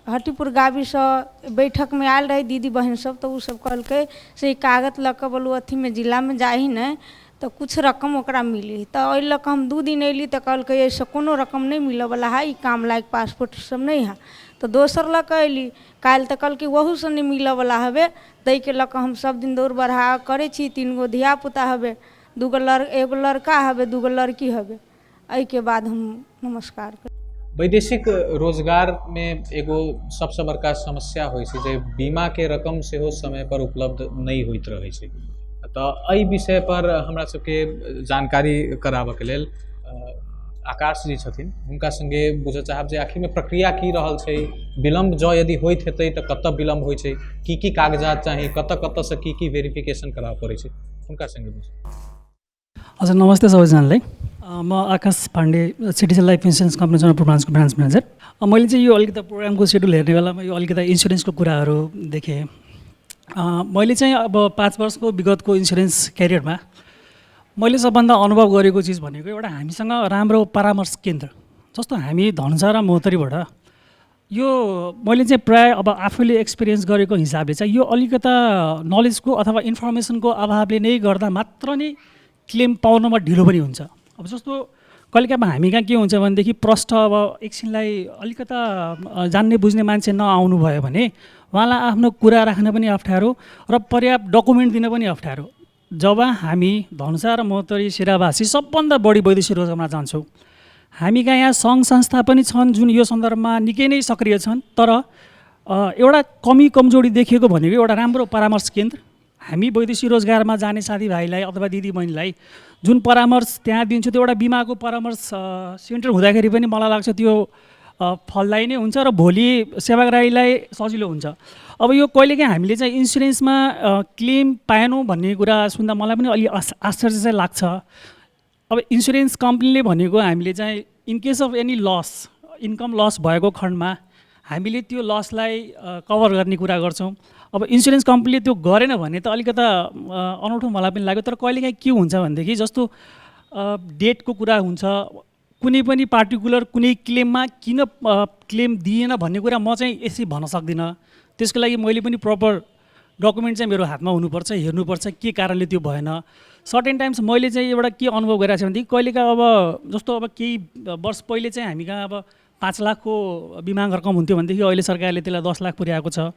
हट्टीपुर गावी से बैठक में आयल रहे दीदी बहन सब, तो उ सब कहलकै से कागज लऽ कऽ बोलू अथी में जिला में जाही नहीं तो कुछ रकम ओकरा मिली। तो ओहि लऽ कऽ हम 2 दिन अयली तो कहलकै ऐसे कोनो रकम नहीं मिलऽ वाला है, ई काम लायक पासपोर्ट सब नहीं है। तो दोसर लऽ कऽ अयली, काल्हि तो कहलकै वहू से नहीं मिलऽ वाला हवे, दै के लऽ कऽ हम सब दिन दौड़ बढ़ा करे छी। 3 गो धिया पुता हवे, 2 गो एगो लड़का हवे, 2 गो लड़की हवे। एहि के बाद हम नमस्कार कर। वैदेशिक रोजगार में एगो सबसे बड़का समस्या होइ छै जे बीमा के रकम सेहो समय पर उपलब्ध नहीं होइत रहै छै। तो एहि विषय पर हमरा सबके जानकारी कराबऽ के लेल आकाश जी छथिन, हुनका संगे बुझऽ चाहब जे आखिर में प्रक्रिया की रहल छै, विलम्ब जो यदि होइत हेतै तो कतऽ विलम्ब होइ छै, की कागजात चाही, कतऽ से की वेरिफिकेशन कराबऽ पड़ै छै, हुनका संगे बुझ। हजुर नमस्ते सबैजनालाई। म Akash Pandey, citizen life insurance company Janakpur ब्रान्चको ब्रान्च म्यानेजर। मैले चाहिँ यो अलिकति प्रोग्रामको सेड्युल हेर्ने बेलामा यो अलिकति इन्सुरेन्सको कुराहरू देखेँ। मैले चाहिँ अब 5 वर्षको विगतको इन्सुरेन्स क्यारियरमा मैले सबभन्दा अनुभव गरेको चिज भनेको एउटा हामीसँग राम्रो परामर्श केन्द्र, जस्तो हामी धनुषा र महोत्तरीबाट यो मैले चाहिँ प्राय अब आफूले एक्सपिरियन्स गरेको हिसाबले चाहिँ यो अलिकता नलेजको अथवा इन्फर्मेसनको अभावले नै गर्दा मात्र नै क्लेम पाउनमा ढिलो पनि हुन्छ। अब जस्तो कहिलेकाहीँ हामी कहाँ के हुन्छ भनेदेखि प्रष्ट अब एकछिनलाई अलिकता जान्ने बुझ्ने मान्छे नआउनु भयो भने उहाँलाई आफ्नो कुरा राख्न पनि अप्ठ्यारो र पर्याप्त डकुमेन्ट दिन पनि अप्ठ्यारो। जब हामी धनुषा र महोत्तरी सिरावासी सबभन्दा बढी वैदेशिक रोजगारमा जान्छौँ, हामी कहाँ यहाँ सङ्घ संस्था पनि छन् जुन यो सन्दर्भमा निकै नै सक्रिय छन्, तर एउटा कमी कमजोरी देखिएको भनेको एउटा राम्रो परामर्श केन्द्र। हामी वैदेशिक रोजगारमा जाने साथीभाइलाई अथवा दिदीबहिनीलाई जुन परामर्श त्यहाँ दिन्छु त्यो एउटा बिमाको परामर्श सेन्टर हुँदाखेरि पनि मलाई लाग्छ त्यो फलदायी नै हुन्छ र भोलि सेवाग्राहीलाई सजिलो हुन्छ। अब यो कहिलेकाहीँ हामीले चाहिँ इन्सुरेन्समा क्लेम पाएनौँ भन्ने कुरा सुन्दा मलाई पनि अलि आश्चर्य चाहिँ लाग्छ। अब इन्सुरेन्स कम्पनीले भनेको हामीले चाहिँ इन केस अफ एनी लस, इन्कम लस भएको खण्डमा हामीले त्यो लसलाई कभर गर्ने कुरा गर्छौँ। अब इन्सुरेन्स कम्पनीले त्यो गरेन भने त अलिकता अनौठो मलाई पनि लाग्यो। तर कहिलेकाहीँ के हुन्छ भनेदेखि जस्तो डेटको कुरा हुन्छ, कुनै पनि पार्टिकुलर कुनै क्लेममा किन क्लेम दिएन भन्ने कुरा म चाहिँ यसै भन्न सक्दिनँ। त्यसको लागि मैले पनि प्रपर डकुमेन्ट चाहिँ मेरो हातमा हुनुपर्छ, हेर्नुपर्छ के कारणले त्यो भएन। सर्टेन टाइम्स मैले चाहिँ एउटा के अनुभव गरिरहेको छु भनेदेखि कहिलेकाहीँ अब जस्तो अब केही वर्ष पहिले चाहिँ हामी कहाँ अब 5 लाखको बिमा रकम हुन्थ्यो भनेदेखि अहिले सरकारले त्यसलाई 10 लाख पुर्याएको छ।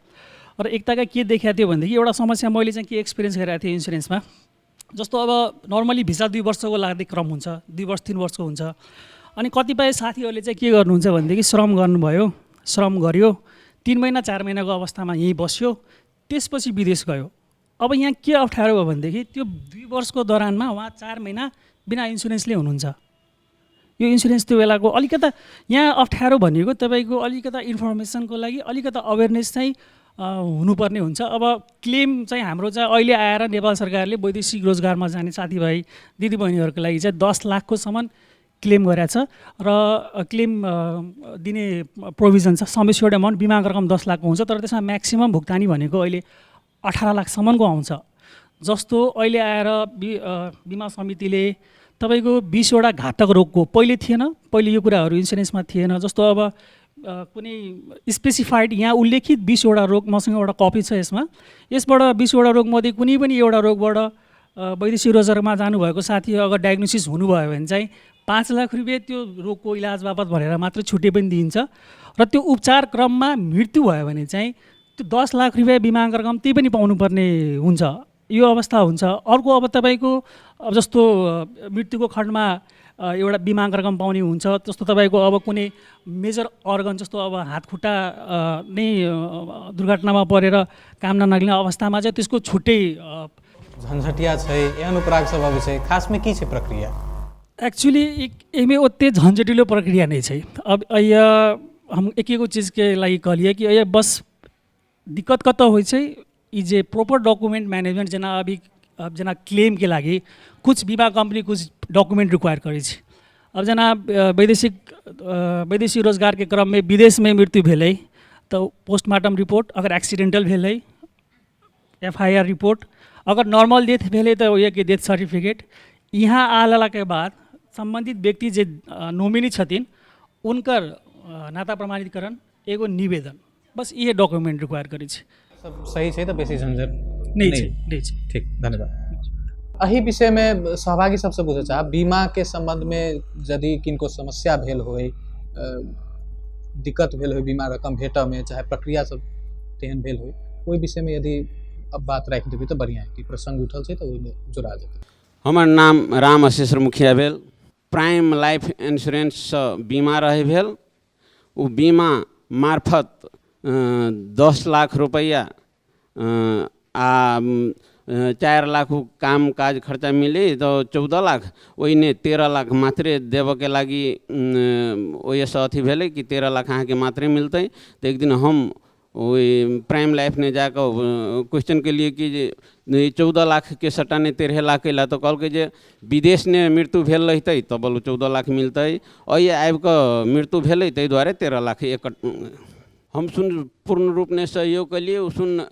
र एकताका के देखाएको थियो भनेदेखि एउटा समस्या मैले चाहिँ के एक्सपिरियन्स गरिरहेको थिएँ इन्सुरेन्समा, जस्तो अब नर्मली भिसा 2 वर्षको लाग्ने क्रम हुन्छ, 2 वर्ष 3 वर्षको हुन्छ। अनि कतिपय साथीहरूले चाहिँ के गर्नुहुन्छ भनेदेखि श्रम गर्नुभयो, श्रम गर्यो, 3 महिना 4 महिनाको अवस्थामा यहीँ बस्यो, त्यसपछि विदेश गयो। अब यहाँ के अप्ठ्यारो भयो भनेदेखि त्यो 2 वर्षको दौरानमा उहाँ 4 महिना बिना इन्सुरेन्सले हुनुहुन्छ। यो इन्सुरेन्स त्यो बेलाको अलिकता यहाँ अप्ठ्यारो भनेको तपाईँको अलिकता इन्फर्मेसनको लागि अलिकता अवेरनेस चाहिँ हुनुपर्ने हुन्छ। अब क्लेम चाहिँ हाम्रो चाहिँ अहिले आएर नेपाल सरकारले वैदेशिक रोजगारमा जाने साथीभाइ दिदीबहिनीहरूको लागि चाहिँ 10 लाखको सम्म क्लेम गरेछ र क्लेम दिने प्रोभिजन छ। सम एस्योर्ड अमाउन्ट बिमाको रकम 10 लाखको हुन्छ, तर त्यसमा म्याक्सिमम भुक्तानी भनेको अहिले 18 लाखसम्मको आउँछ। जस्तो अहिले आएर बिमा समितिले तपाईँको 20 वटा घातक रोगको पहिले थिएन, पहिले यो कुराहरू इन्सुरेन्समा थिएन। जस्तो अब कुनै स्पेसिफाइड यहाँ उल्लेखित 20 वटा रोग मसँग एउटा कपी छ यसबाट 20 वटा रोगमध्ये कुनै पनि एउटा रोगबाट वैदेशिक रोजगारमा जानुभएको साथी अगर डायग्नोसिस हुनुभयो भने चाहिँ 5 लाख रुपियाँ त्यो रोगको इलाज बापत भनेर मात्र छुट्टी पनि दिइन्छ र त्यो उपचार क्रममा मृत्यु भयो भने चाहिँ त्यो 10 लाख रुपियाँ बिमाको रकम त्यही पनि पाउनुपर्ने हुन्छ। यो अवस्था हुन्छ। अर्को अब तपाईँको अब जस्तो मृत्युको खण्डमा एउटा बिमाको रकम पाउने हुन्छ। जस्तो तपाईँको अब कुनै मेजर अर्गन जस्तो अब हात खुट्टा नै दुर्घटनामा परेर काम नलाग्ने अवस्थामा चाहिँ त्यसको छुट्टै झन्झटिया छै या अनुप्राग स्वभाव छै, खासमे की छै प्रक्रिया? एक्चुअली एमे ओते झंझटिलो प्रक्रिया नहीं है। अब हम एक चीज़ के लागि कहलिए कि बस दिक्कत कत हो जे प्रॉपर डॉक्यूमेंट मैनेजमेंट जना अभी अब जना क्लेम के लागि कुछ बीमा कंपनी कुछ डॉक्यूमेंट रिक्वायर करे। अब जना वैदेशिक रोजगार के क्रम में विदेश में मृत्यु भेलै तो पोस्टमार्टम रिपोर्ट, अगर एक्सीडेंटल भेलै FIR रिपोर्ट, अगर नॉर्मल डेथ भेलै तो ये के डेथ सर्टिफिकेट। यहाँ आला के बाद संबंधित व्यक्ति जे नोमिनी छथिन उनकर नाता प्रमाणीकरण एगो निवेदन, बस ये डॉक्यूमेंट रिक्वायर करे। सब सही है तो बेसी झंझट नहीं है। ठीक, धन्यवाद। अही विषय में सहभागी सबसे पूछे चाह बीमा के संबंध में यदि किनको समस्या भेल हो, दिक्कत भेल हो बीमा रकम भेट में, चाहे प्रक्रिया सब तेहन भेल हो, कोई विषय में यदि अब बात रख देवी तो बढ़िया है कि प्रसंग उठल से तो वही जुड़ा जाए। हमार नाम राम अशेश्वर मुखिया भेल। प्राइम लाइफ इंश्योरेंस बीमा रहे भेल। वो बीमा मार्फत 10 लाख रुपया आ 4 लाख काम काज खर्चा मिले तो 14 लाख, वही ने 13 लाख मात्रे देव के लगी वही से अथी भेले कि 13 लाख अहाँ के मात्रे मिलते। तो एक दिन हम वही प्राइम लाइफ ने जाकर क्वेश्चन के लिए कि 14 लाख के सटाने 13 लाख के ला, तो कल के जे विदेश ने मृत्यु भेल रहते तब बोलो 14 लाख मिलते, और ये आब के मृत्यु भेल ताहि द्वारे 13 लाख एक हम सुन पूर्ण रूप ने सहयोग के लिए सुन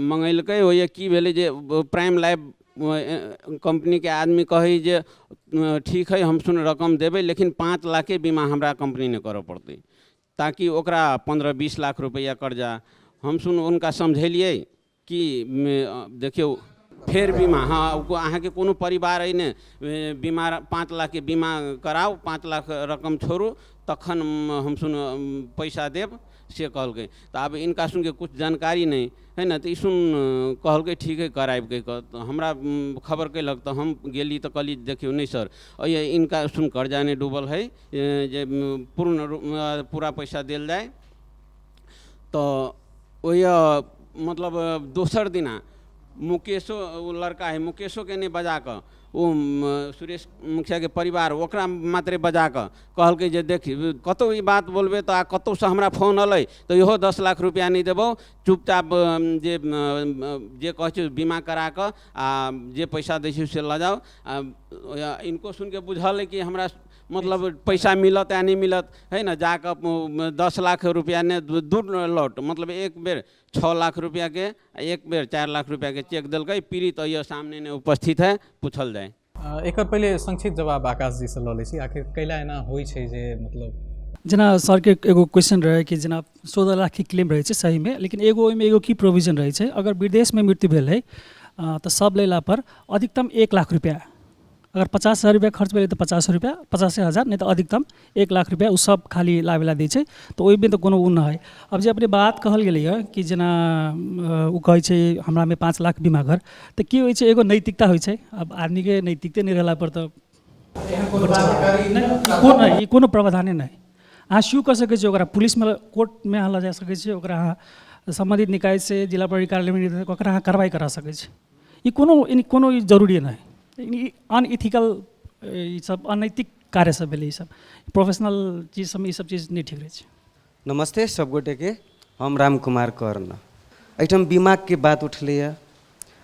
मंगेलक। वही की भेले जे प्राइम लाइफ कंपनी के आदमी कहे जे ठीक है हम सुन रकम देवे, लेकिन 5 लाख के बीमा हमरा कंपनी ने करे पड़ते, ताकि ओकरा 15-20 लाख रुपया कर्जा। हम सुन उनका समझेलिए कि देखियो फेर बीमा, हाँ अहाँ के कोनो परिवार है ने बीमा 5 लाख के बीमा कराओ, 5 लाख रकम छोड़ू तखन हम सुन पैसा देव से कहल गए। तो अब इनका सुन के कुछ जानकारी नहीं है ना, तो सुन कहल गए ठीक है कराब के। तो हमरा खबर कैलक तो हम गेली तो कहली देखियो नहीं सर ये इनका सुन कर्जा ने डूबल है, जे पूरा पैसा दिल जाए। तो वही मतलब दोसर दिना मुकेशो लड़का है, मुकेशो के ने बजा कर वो सुरेश मुखिया के परिवार ओकरा मात्रे बजा कर कहल के जे देखी कतौ ई बात बोलबे तो आ कतौ से हमरा फोन अलै तो इहो 10 लाख रुपया नहीं देबो, चुपचाप जे कहे बीमा करा कर आ जे पैसा दै छै से ल जाओ। इनको सुन के बुझल है कि हमरा मतलब पैसा मिलत या नहीं मिलत है ना, जाकर 10 लाख रुपया ने दूर लौट मतलब एक बेर 6 लाख रुपया के एक बेर 4 लाख रुपया के चेक दिल्क। पीड़ित ये सामने ने उपस्थित है, पूछल जाए। एक पहले संक्षिप्त जवाब आकाश जी से ल लै छी, आखिर कैला एना होइ छै जे मतलब जना सर के एगो क्वेश्चन रहे कि जना 14 लाख की क्लेम रहे सही में, लेकिन एगो की प्रोविजन रहे अगर विदेश में मृत्यु भेल है तो सब लेला पर अधिकतम 1 लाख रुपया, अगर 50,000 रुपया खर्च भेल तो 50 रुपया 50,000 नहीं तो अधिकतम 1 लाख रुपया उ सब खाली लावेला दै छै। तो ओहि में तो कोनो न है। अब जे अपने बात कहल गेलै है कि जना उ कहै छै हमरा में 5 लाख बीमा घर, तो की होइ छै एगो नैतिकता होइ छै। अब आदमी के नैतिकते नहीं रहला पर तो कोनो प्रावधाने नहीं। अहाँ सू कर सकै छी, ओकरा पुलिस में कोर्ट में अहाँ ल जा सकै छी, ओकरा संबंधित निकाय से जिला प्रहरी कार्यालय में ओकरा कार्रवाई करा सकै छै। ई कोनो जरूरी नहीं, अनइथिकल ई सब अनैतिक कार्य सब भेलै, ई सब प्रोफेशनल चीज सब ई सब चीज नहीं ठीक रहे छै। नमस्ते सब गोटे के, हम राम कुमार कर्ण। एहिठाम बीमा के बात उठलै है।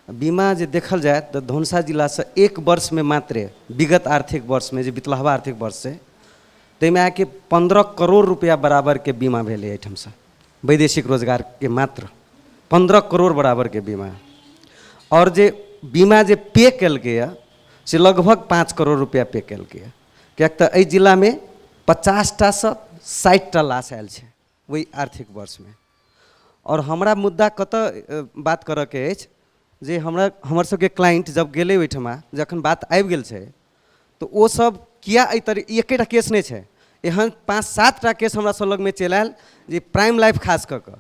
बीमा जे देखल जाए तो धनुषा जिला से एक वर्ष में मात्र विगत आर्थिक वर्ष में, जो बितलहवा आर्थिक वर्ष से ताहिमे आके 15 करोड़ रुपया बराबर के बीमा भेलै एहिठाम से वैदेशिक रोजगार के, मात्र 15 करोड़ बराबर के बीमा। और जे बीमा जे पे केलकै से लगभग 5 करोड़ रुपया पे केलकै। किएक तऽ एहि जिला में 50टा से 60टा लाश आयल छै वही आर्थिक वर्ष में। और हमरा मुद्दा कतऽ बात करऽ के अछि जे हमर सबके क्लाइंट जब गेलै ओहिठमा, जखन बात आबि गेल छै तो ओ सब किया एकेटा केस नहीं छै, एहन 5-7टा केस हमरा सब लग में चलि आयल जे प्राइम लाइफ खास कऽ कऽ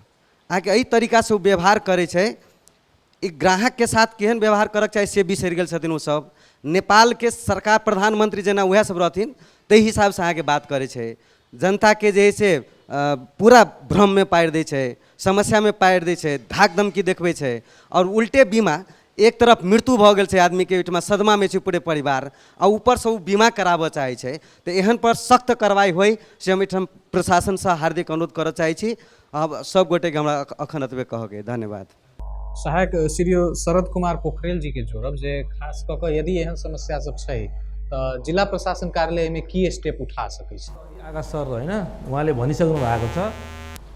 आके एहि तरीका से व्यवहार करे छै। एक ग्राहक के साथ केहन व्यवहार करक चाही से बिसरि गेल छथिन ओ सब। नेपाल के सरकार प्रधानमंत्री जेना वएह सब रहथिन ताहि हिसाब से अहाँके बात करे छै। जनता के जे है से पूरा भ्रम में पारि दै छै, समस्या में पारि दै छै, धाक धमकी देखबै छै। और उल्टे बीमा, एक तरफ मृत्यु भऽ गेल छै आदमी के, ओहिठमा सदमा में छै पूरे परिवार, आ ऊपर से ओ बीमा कराबऽ चाहै छै। तो एहन पर सख्त कार्रवाई होइ से हम एहिठाम प्रशासन से हार्दिक अनुरोध करऽ चाहै छी। अब सब गोटे के हमरा अखन एतबे कहके धन्यवाद। सहायक श्री शरद कुमार पोखरेल जी के जोड़ब जे खास कऽ कऽ यदि एहन समस्या सब छै तऽ जिला प्रशासन कार्यालय में की स्टेप उठा सकै छै। आकाश सर होइन, उहाँले भनिसक्नु भएको छ,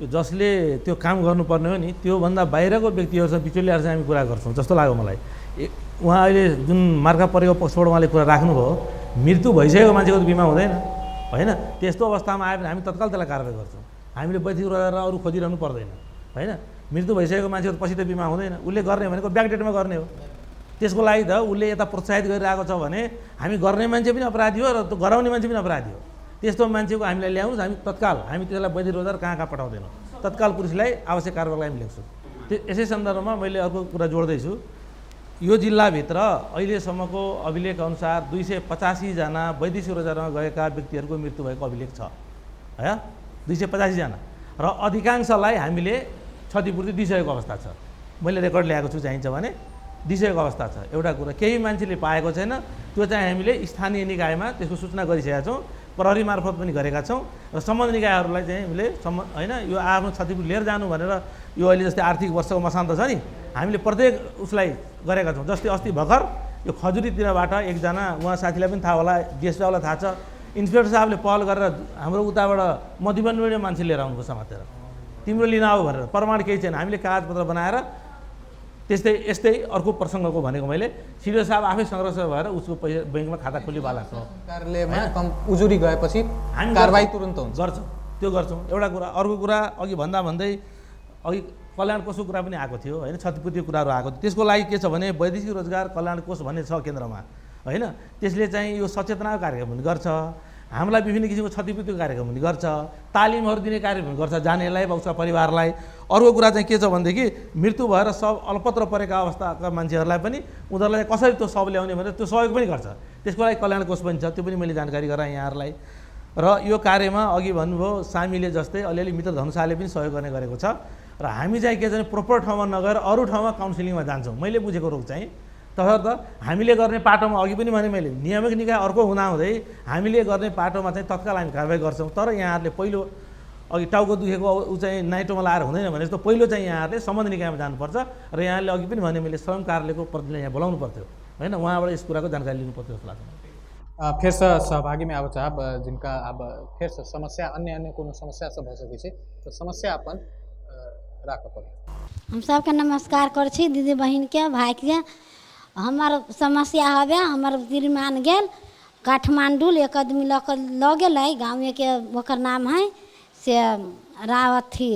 जसले त्यो काम गर्नुपर्ने हो नि त्योभन्दा बाहिरको व्यक्तिहरूसँग बिचौलियाहरूसँग हामी कुरा गर्छौँ जस्तो लाग्यो मलाई। उहाँ अहिले जुन मार्का परेको पक्षबाट उहाँले कुरा राख्नुभयो, मृत्यु भइसकेको मान्छेको त बिमा हुँदैन होइन। त्यस्तो अवस्थामा आयो भने हामी तत्काल त्यसलाई कारवाही गर्छौँ। हामीले वैदिक रोजगार अरू खोजिरहनु पर्दैन होइन। मृत्यु भइसकेको मान्छेको पछि त बिमा हुँदैन, उसले गर्ने भनेको ब्याकडेटमा गर्ने हो। त्यसको लागि त उसले यता प्रोत्साहित गरिरहेको छ भने हामी गर्ने मान्छे पनि अपराधी हो र त्यो गराउने मान्छे पनि अपराधी हो। त्यस्तो मान्छेको हामीलाई ल्याउनुहोस्, हामी तत्काल हामी त्यसलाई वैदिक रोजगार कहाँ पठाउँदैनौँ, तत्काल पुलिसलाई आवश्यक कारवाही हामी लेख्छौँ। यसै सन्दर्भमा मैले अर्को कुरा जोड्दैछु। यो जिल्लाभित्र अहिलेसम्मको अभिलेख अनुसार 285 जना वैदेशिक रोजगारमा गएका व्यक्तिहरूको मृत्यु भएको अभिलेख छ है, 285 जना, र अधिकांशलाई हामीले क्षतिपूर्ति दिइसकेको अवस्था छ। मैले रेकर्ड ल्याएको छु, चाहिन्छ भने दिइसकेको अवस्था छ। एउटा कुरा केही मान्छेले पाएको छैन, त्यो चाहिँ हामीले स्थानीय निकायमा त्यसको सूचना गरिसकेका छौँ, प्रहरी मार्फत पनि गरेका छौँ, र सम्बन्धित निकायहरूलाई चाहिँ हामीले होइन यो आफ्नो क्षतिपूर्ति लिएर जानु भनेर यो अहिले जस्तै आर्थिक वर्षको मसान्त छ नि, हामीले प्रत्येक उसलाई गरेका छौँ। जस्तै अस्ति भर्खर यो खजुरीतिरबाट एकजना, उहाँ साथीलाई पनि थाहा होला, डिएसपीलाई थाहा छ, इन्सपेक्टर साहबले पहल गरेर हाम्रो उताबाट मधुबनबाट मान्छे लिएर आउनु समातेर तिम्रो लिन आऊ भनेर, प्रमाण केही छैन, हामीले कागजपत्र बनाएर त्यस्तै यस्तै अर्को प्रसङ्गको भनेको मैले सिडिओ साहब आफै संरक्षण भएर उसको पैसा ब्याङ्कमा खाता खोलिवाला छ। कार्यालयमा उजुरी गएपछि हामी कारबाही तुरन्त हुन्छ, गर्छौँ, त्यो गर्छौँ। एउटा कुरा। अर्को कुरा अघि भन्दै अघि कल्याण कोषको कुरा पनि आएको थियो होइन, क्षतिपूर्तिको कुराहरू आएको थियो। त्यसको लागि के छ भने वैदेशिक रोजगार कल्याण कोष भन्ने छ केन्द्रमा होइन, त्यसले चाहिँ यो सचेतनाको कार्यक्रम पनि गर्छ, हामीलाई विभिन्न किसिमको क्षतिपूर्तिको कार्यक्रम पनि गर्छ, तालिमहरू दिने कार्यक्रम गर्छ जानेलाई वा उसका परिवारलाई। अर्को कुरा चाहिँ के छ भनेदेखि मृत्यु भएर सब अलपत्र परेका अवस्थाका मान्छेहरूलाई पनि उनीहरूलाई कसरी त्यो सब ल्याउने भनेर त्यो सहयोग पनि गर्छ। त्यसको लागि कल्याण कोष पनि छ, त्यो पनि मैले जानकारी गराएँ यहाँहरूलाई। र यो कार्यमा अघि भन्नुभयो सामीले जस्तै अलिअलि मित्र धनुषाले पनि सहयोग गर्ने गरेको छ। र हामी चाहिँ के छ भने प्रोपर ठाउँमा नगएर अरू ठाउँमा काउन्सिलिङमा जान्छौँ। मैले बुझेको रोग चाहिँ तसर्थ हामीले गर्ने पाटोमा अघि पनि भने मैले नियामक निकाय अर्को हुँदाहुँदै हामीले गर्ने पाटोमा चाहिँ तत्काल हामी कारवाही गर्छौँ। तर यहाँहरूले पहिलो अघि टाउको दुखेको ऊ चाहिँ नाइटोमा लाएर हुँदैन भने जस्तो पहिलो चाहिँ यहाँहरूले सम्बन्ध निकायमा जानुपर्छ। र यहाँले अघि पनि भने मैले श्रम कार्यालयको प्रतिनिधिलाई यहाँ बोलाउनु पर्थ्यो होइन, उहाँबाट यस कुराको जानकारी लिनु पर्थ्यो जस्तो लाग्छ। फिर से सहभागी में आबो चाहब जिनका अब फिर से समस्या अन्य कोनो समस्या सब भऽ सकै छै तो समस्या अपन राख पड़े। हम सबके नमस्कार कर छी दीदी बहन के भाई के। हमार समस्या हवे, हमार श्रीमान गेल काठमांडू, एक आदमी लऽ गेलै गाँव के, ओकर नाम है से रावथी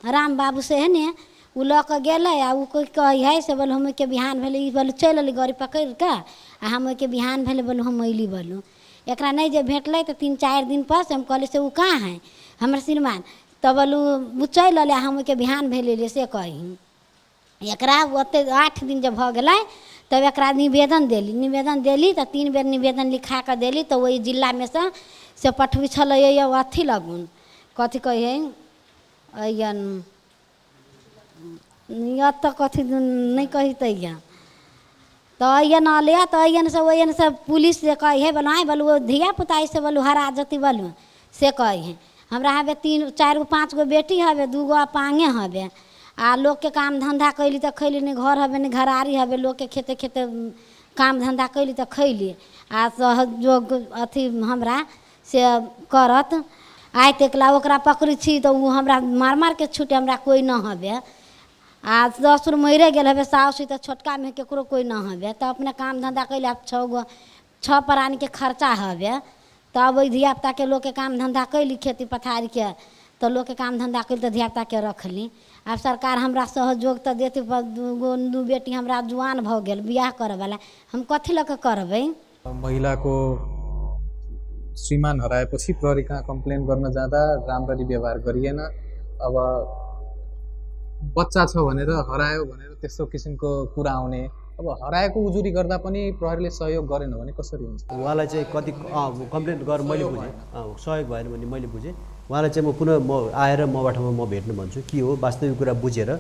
राम बाबू से है ने, उ लऽ के गेलै आ उ कोई कही है से बोल हम के बिहान भेले, ई बोल चल अली गाड़ी पकड़ के आ हम के बिहान भेले बोल हम अली बोलू। एकरा नहीं जे भेटलै तो 3-4 दिन पर से हम कहले से उ कहाँ है हमर श्रीमान, तब बोलू उ चल अले हम के बिहान भेले से कही। एकरा ओते 8 दिन जब भऽ गेलै तब एकरा निवेदन देली तो 3 बेर निवेदन लिखा के देली। तो वही जिला में से पठबी छलै अथी लगुन कथी कहे या तो कथी नहीं कही तैया तो अयन ले तो अयन से पुलिस से कहे बोलो आए बोलो धिया पुता से बोलो हरा जती बोलो से कहे हमरा हवे 3 4 गो 5 गो बेटी हवे 2 गो पांगे हवे आ लोग के काम धंधा कैली तो खैली नहीं घर हवे नहीं घरारी हवे लोग के खेते खेते काम धंधा कैली तो खैली आ सहयोग अथी हमरा से करत आइ तकला ओकरा पकड़ी छी तो वो हमरा मार मार के छूटे हमरा कोई न हवे आ 10 मरे गेल हवे साउस तो छोटका में केकरो कोई न हवे तो अपने काम धंधा कैले आप 6 प्राणी के खर्चा हवे तब ओहि धियापुता के लोग के काम धंधा कैली खेती पथारी के तो लोग के काम धंधा कैली तो धियापुता के रखली अब सरकार हमरा सहयोग तो देती 2 बेटी हमरा जुआन भ गेल बियाह करे वाला हम कथी लके करबै। महिला को श्रीमान हराएपछि प्रहरी कहाँ कम्प्लेन गर्न जाँदा राम्ररी व्यवहार गरिएन। अब बच्चा छ भनेर हरायो भनेर त्यस्तो किसिमको कुरा आउने अब हराएको उजुरी गर्दा पनि प्रहरीले सहयोग गरेन भने कसरी हुन्छ? उहाँलाई चाहिँ कति कम्प्लेन गरेर मैले बुझेँ सहयोग भएन भने मैले बुझेँ उहाँलाई चाहिँ म पुनः म आएर मबाट म भेट्न भन्छु के हो वास्तविक कुरा बुझेर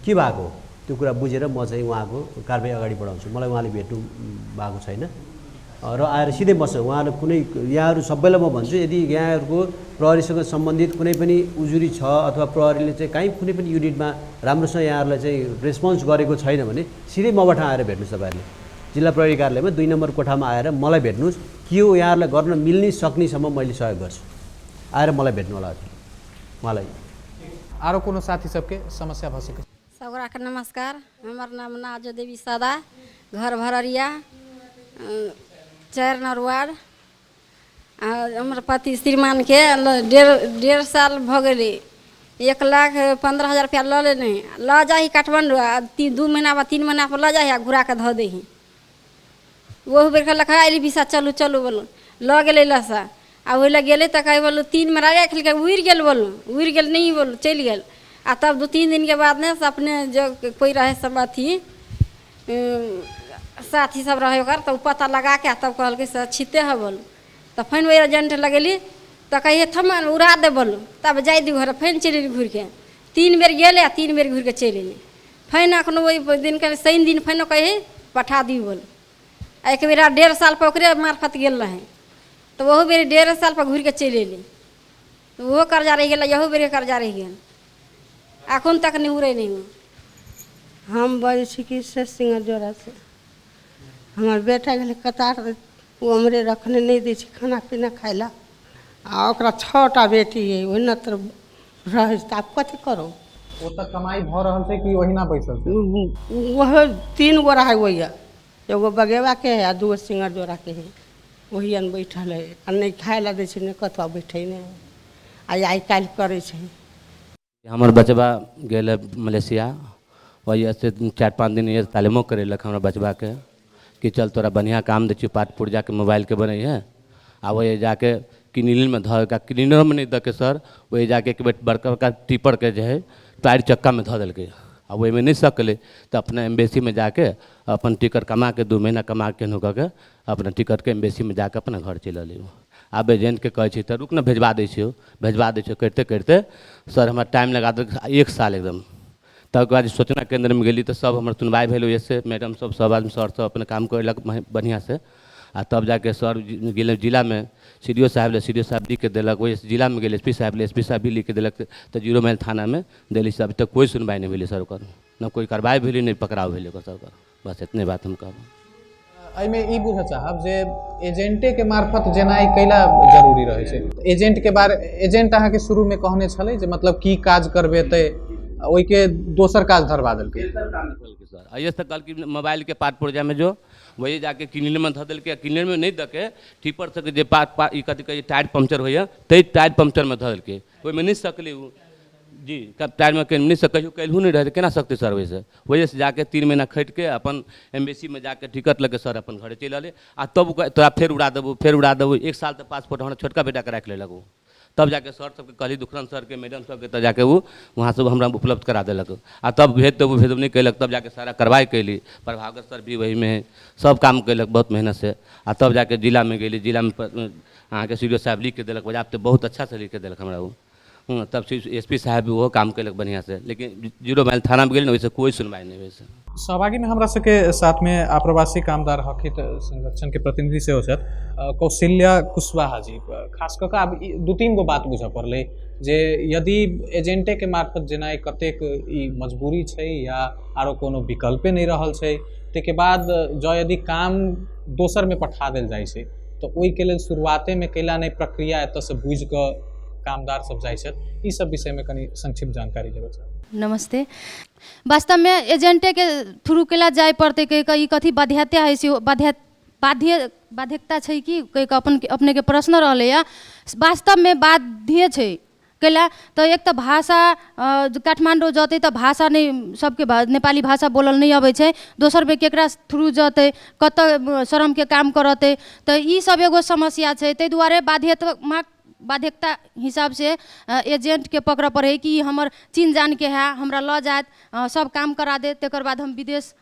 के भएको त्यो कुरा बुझेर म चाहिँ उहाँको कारबाही अगाडि बढाउँछु। मलाई उहाँले भेट्नु भएको छैन र आएर सिधै बस्छ उहाँले कुनै यहाँहरू सबैलाई म भन्छु यदि यहाँहरूको प्रहरीसँग सम्बन्धित कुनै पनि उजुरी छ अथवा प्रहरीले चाहिँ कहीँ कुनै पनि युनिटमा राम्रोसँग यहाँहरूलाई चाहिँ रेस्पोन्स गरेको छैन भने सिधै मबाट आएर भेट्नुहोस्। तपाईँहरूले जिल्ला प्रहरी कार्यालयमा 2 नम्बर कोठामा आएर मलाई भेट्नुहोस् के हो यहाँहरूलाई गर्न मिल्ने सक्नेसम्म मैले सहयोग गर्छु। आएर मलाई भेट्नु होला उहाँलाई। आरो कोनो साथी सबके समस्या भ सके? सबरा के नमस्कार। हमार नाम नाजो देवी सादा घर भररिया 4 नंबर वार्ड। हमारे पति श्रीमान के 1.5 साल भ गए 1,15,000 रुपया ल लेने ल जाही काठमांडू 2 महीना बाद 3 महीना पर ल जाही आ घुरा के ध दही वो बेर कहलक आइली भिसा चलू चलू बोलो ल गेले लसा आ ओइला गेले त कहे बोलो 3 में राजा खेल के उड़ गेल बोलो उड़ गेल नहीं बोलो चल गेल आ तब 2-3 दिन के बाद ने अपने जो कोई रहे सब अथी साथी सब रहे ओकर तो पता लगा के तब कहल के छिते है बोलो तो फैन वो एजेंट लगेली तो कहिए थम उड़ा दे बोलो तब जाई दी घर फैन चली घूर के 3 बेर गेले आ 3 बेर घूर के चल एली फैन अखनो वही दिन के सही दिन फैनो कहे पठा दी बोलो एक बेर 1.5 साल पर ओकरे मार्फत गेल रहे तो वह बेर 1.5 साल पर घूर के चल एली तो वो कर्जा रह गया यहो बेर कर्जा रह गया अखन तक नहीं उड़े नहीं। हम बजे छी कि से सिंगर जोरा से हमार बेटा गए कतार वो हमरे रखने नहीं दी खाना पीना खाइला आ ओकरा 6टा बेटी है ओहिना तो रह आप कथी करो वो तक कमाई भ रहल छै कि ओहिना बैसल छै? वह 3 गो रहा वही एगो बगेवा के है आ 2 सिंगर जोरा के है वही अन बैठल है आ नहीं खाए ला दै छै नहीं कतवा बैठे नहीं आई काल्हि करे छै। हमार बचबा गेल मलेशिया वही से 4-5 दिन ये तालीमो करेलक हमारा बचबा के कि चल तोरा बढ़िया काम दै छी पाठ पुर्जा के मोबाइल के बने है आ वही जाके क्लिनिल में धऽ का क्लिनर में नहीं दऽ के सर वही जाके एक बेर बड़का बड़का टिपर के जो है टायर चक्का में धऽ देलकै आ वही में नहीं सकले तो अपना एम्बेसी में जाके अपन टिकट कमा के 2 महीना कमा के नु के अपना टिकट के एम्बेसी में जाके अपना घर चल अली। आब एजेंट के कहै छी तो रुक न भेजवा दै छियो करते करते सर हमारा टाइम लगा दे 1 साल एकदम। तब के बाद सूचना केंद्र में गेली तो सब हमारे सुनवाई भेल वैसे मैडम सब आदमी सर सब अपने काम करलक बढ़िया से आ तब जाके सर गेल जिला में सीडीओ साहब लिख के दिलक वही जिला में गेल एसपी साहब भी लिख के दिलक तो 0 माइल थाना में दिल्ली से अभी तक कोई सुनवाई नहीं भेली सर ओकर न कोई कार्रवाई भेली नहीं पकड़ाव भेल ओकर सर बस इतने बात हम कहब। एहिमे ई बुझ चाहब जे एजेंटे के मार्फत जेनाइ कैला जरूरी रहे छै एजेंट के बारे एजेंट अहाँ के शुरू में कहने छले जे मतलब की काज करबेते ओहि के दोसर काज धरवा देलकै सर आइए तक कल की मोबाइल के पाठ पुर्जा में जो वही जाके क्लिनर में धऽ देलकै क्लिनर में नहीं दऽ के टिपर से जे कथी कहै टायर पंक्चर होइए तै टायर पंक्चर में धऽ देलकै ओहिमे नहीं सकलै जी कब टायर में नहीं कहियो कैलहू नहीं रहे केना सकते सर वजह से जाके 3 महीना खटि के अपन एम्बेसी में जाके टिकट लगे सर अपन घर चल अले आ तब तोरा फिर उड़ा देबू 1 साल तक पासपोर्ट हमारा छोटका बेटा के राख लेलक तब जाके सर सबके कहली दुखरन सर के मैडम सबके तब जाके वो वहाँ से हमरा उपलब्ध करा देलक आ तब भेज नहीं कैलक तब जाके सारा कार्रवाई कैली प्रभाकर सर भी वही में सब काम कैलक बहुत मेहनत से आ तब जाके जिला में गेली जिला में अहाँ के सीडीओ साहब लिख के दिलक बजाब तो बहुत अच्छा से लिख के दिलक हमरा वो तब से SP साहब भी वो काम कैलक बढ़िया से, लेकिन 0 माइल थाना में गेल ना वैसे कोई सुनवाई नहीं वैसे। सहभागी में हमरा सबके साथ में आप्रवासी कामदार हकित संरक्षण के प्रतिनिधि से हो सर कौशल्या कुशवाहा जी, खास कऽ कऽ आब 2-3 गो बात बुझऽ पड़लै जे यदि एजेंटे के मार्फत जेनाइ कतेक ई मजबूरी छै या आरो कोनो विकल्पे नहीं रहल छै, ताहिके बाद जँ यदि काम दोसर में पठा देल जाइ छै तो ओहि के लेल शुरुआते में कैला नहीं प्रक्रिया एतऽ से बुझि कऽ कामदार सब जाइ छथि, ई सब विषय में कनी संक्षिप्त जानकारी देबै सर। नमस्ते। वास्तव में एजेंटे के थ्रू केला जाय पड़ते कई कथी बाध्यता है से बाध्यता छै कि कई अपने के प्रश्न रहले या वास्तव में बाध्य छै कैला तो एक तो भाषा काठमांडू जते तो भाषा नहीं सबके नेपाली भाषा बोलल नहीं अबै छै, दोसर में केकरा थ्रू जते कत श्रम के काम करते तो ई सब एगो समस्या छै। ताहि दुआरे बाध्यता हिसाब से एजेंट के पकड़ पड़े कि हमर चिन्ह जान के है, हमरा ल जात सब काम करा दे, तकर बाद हम विदेश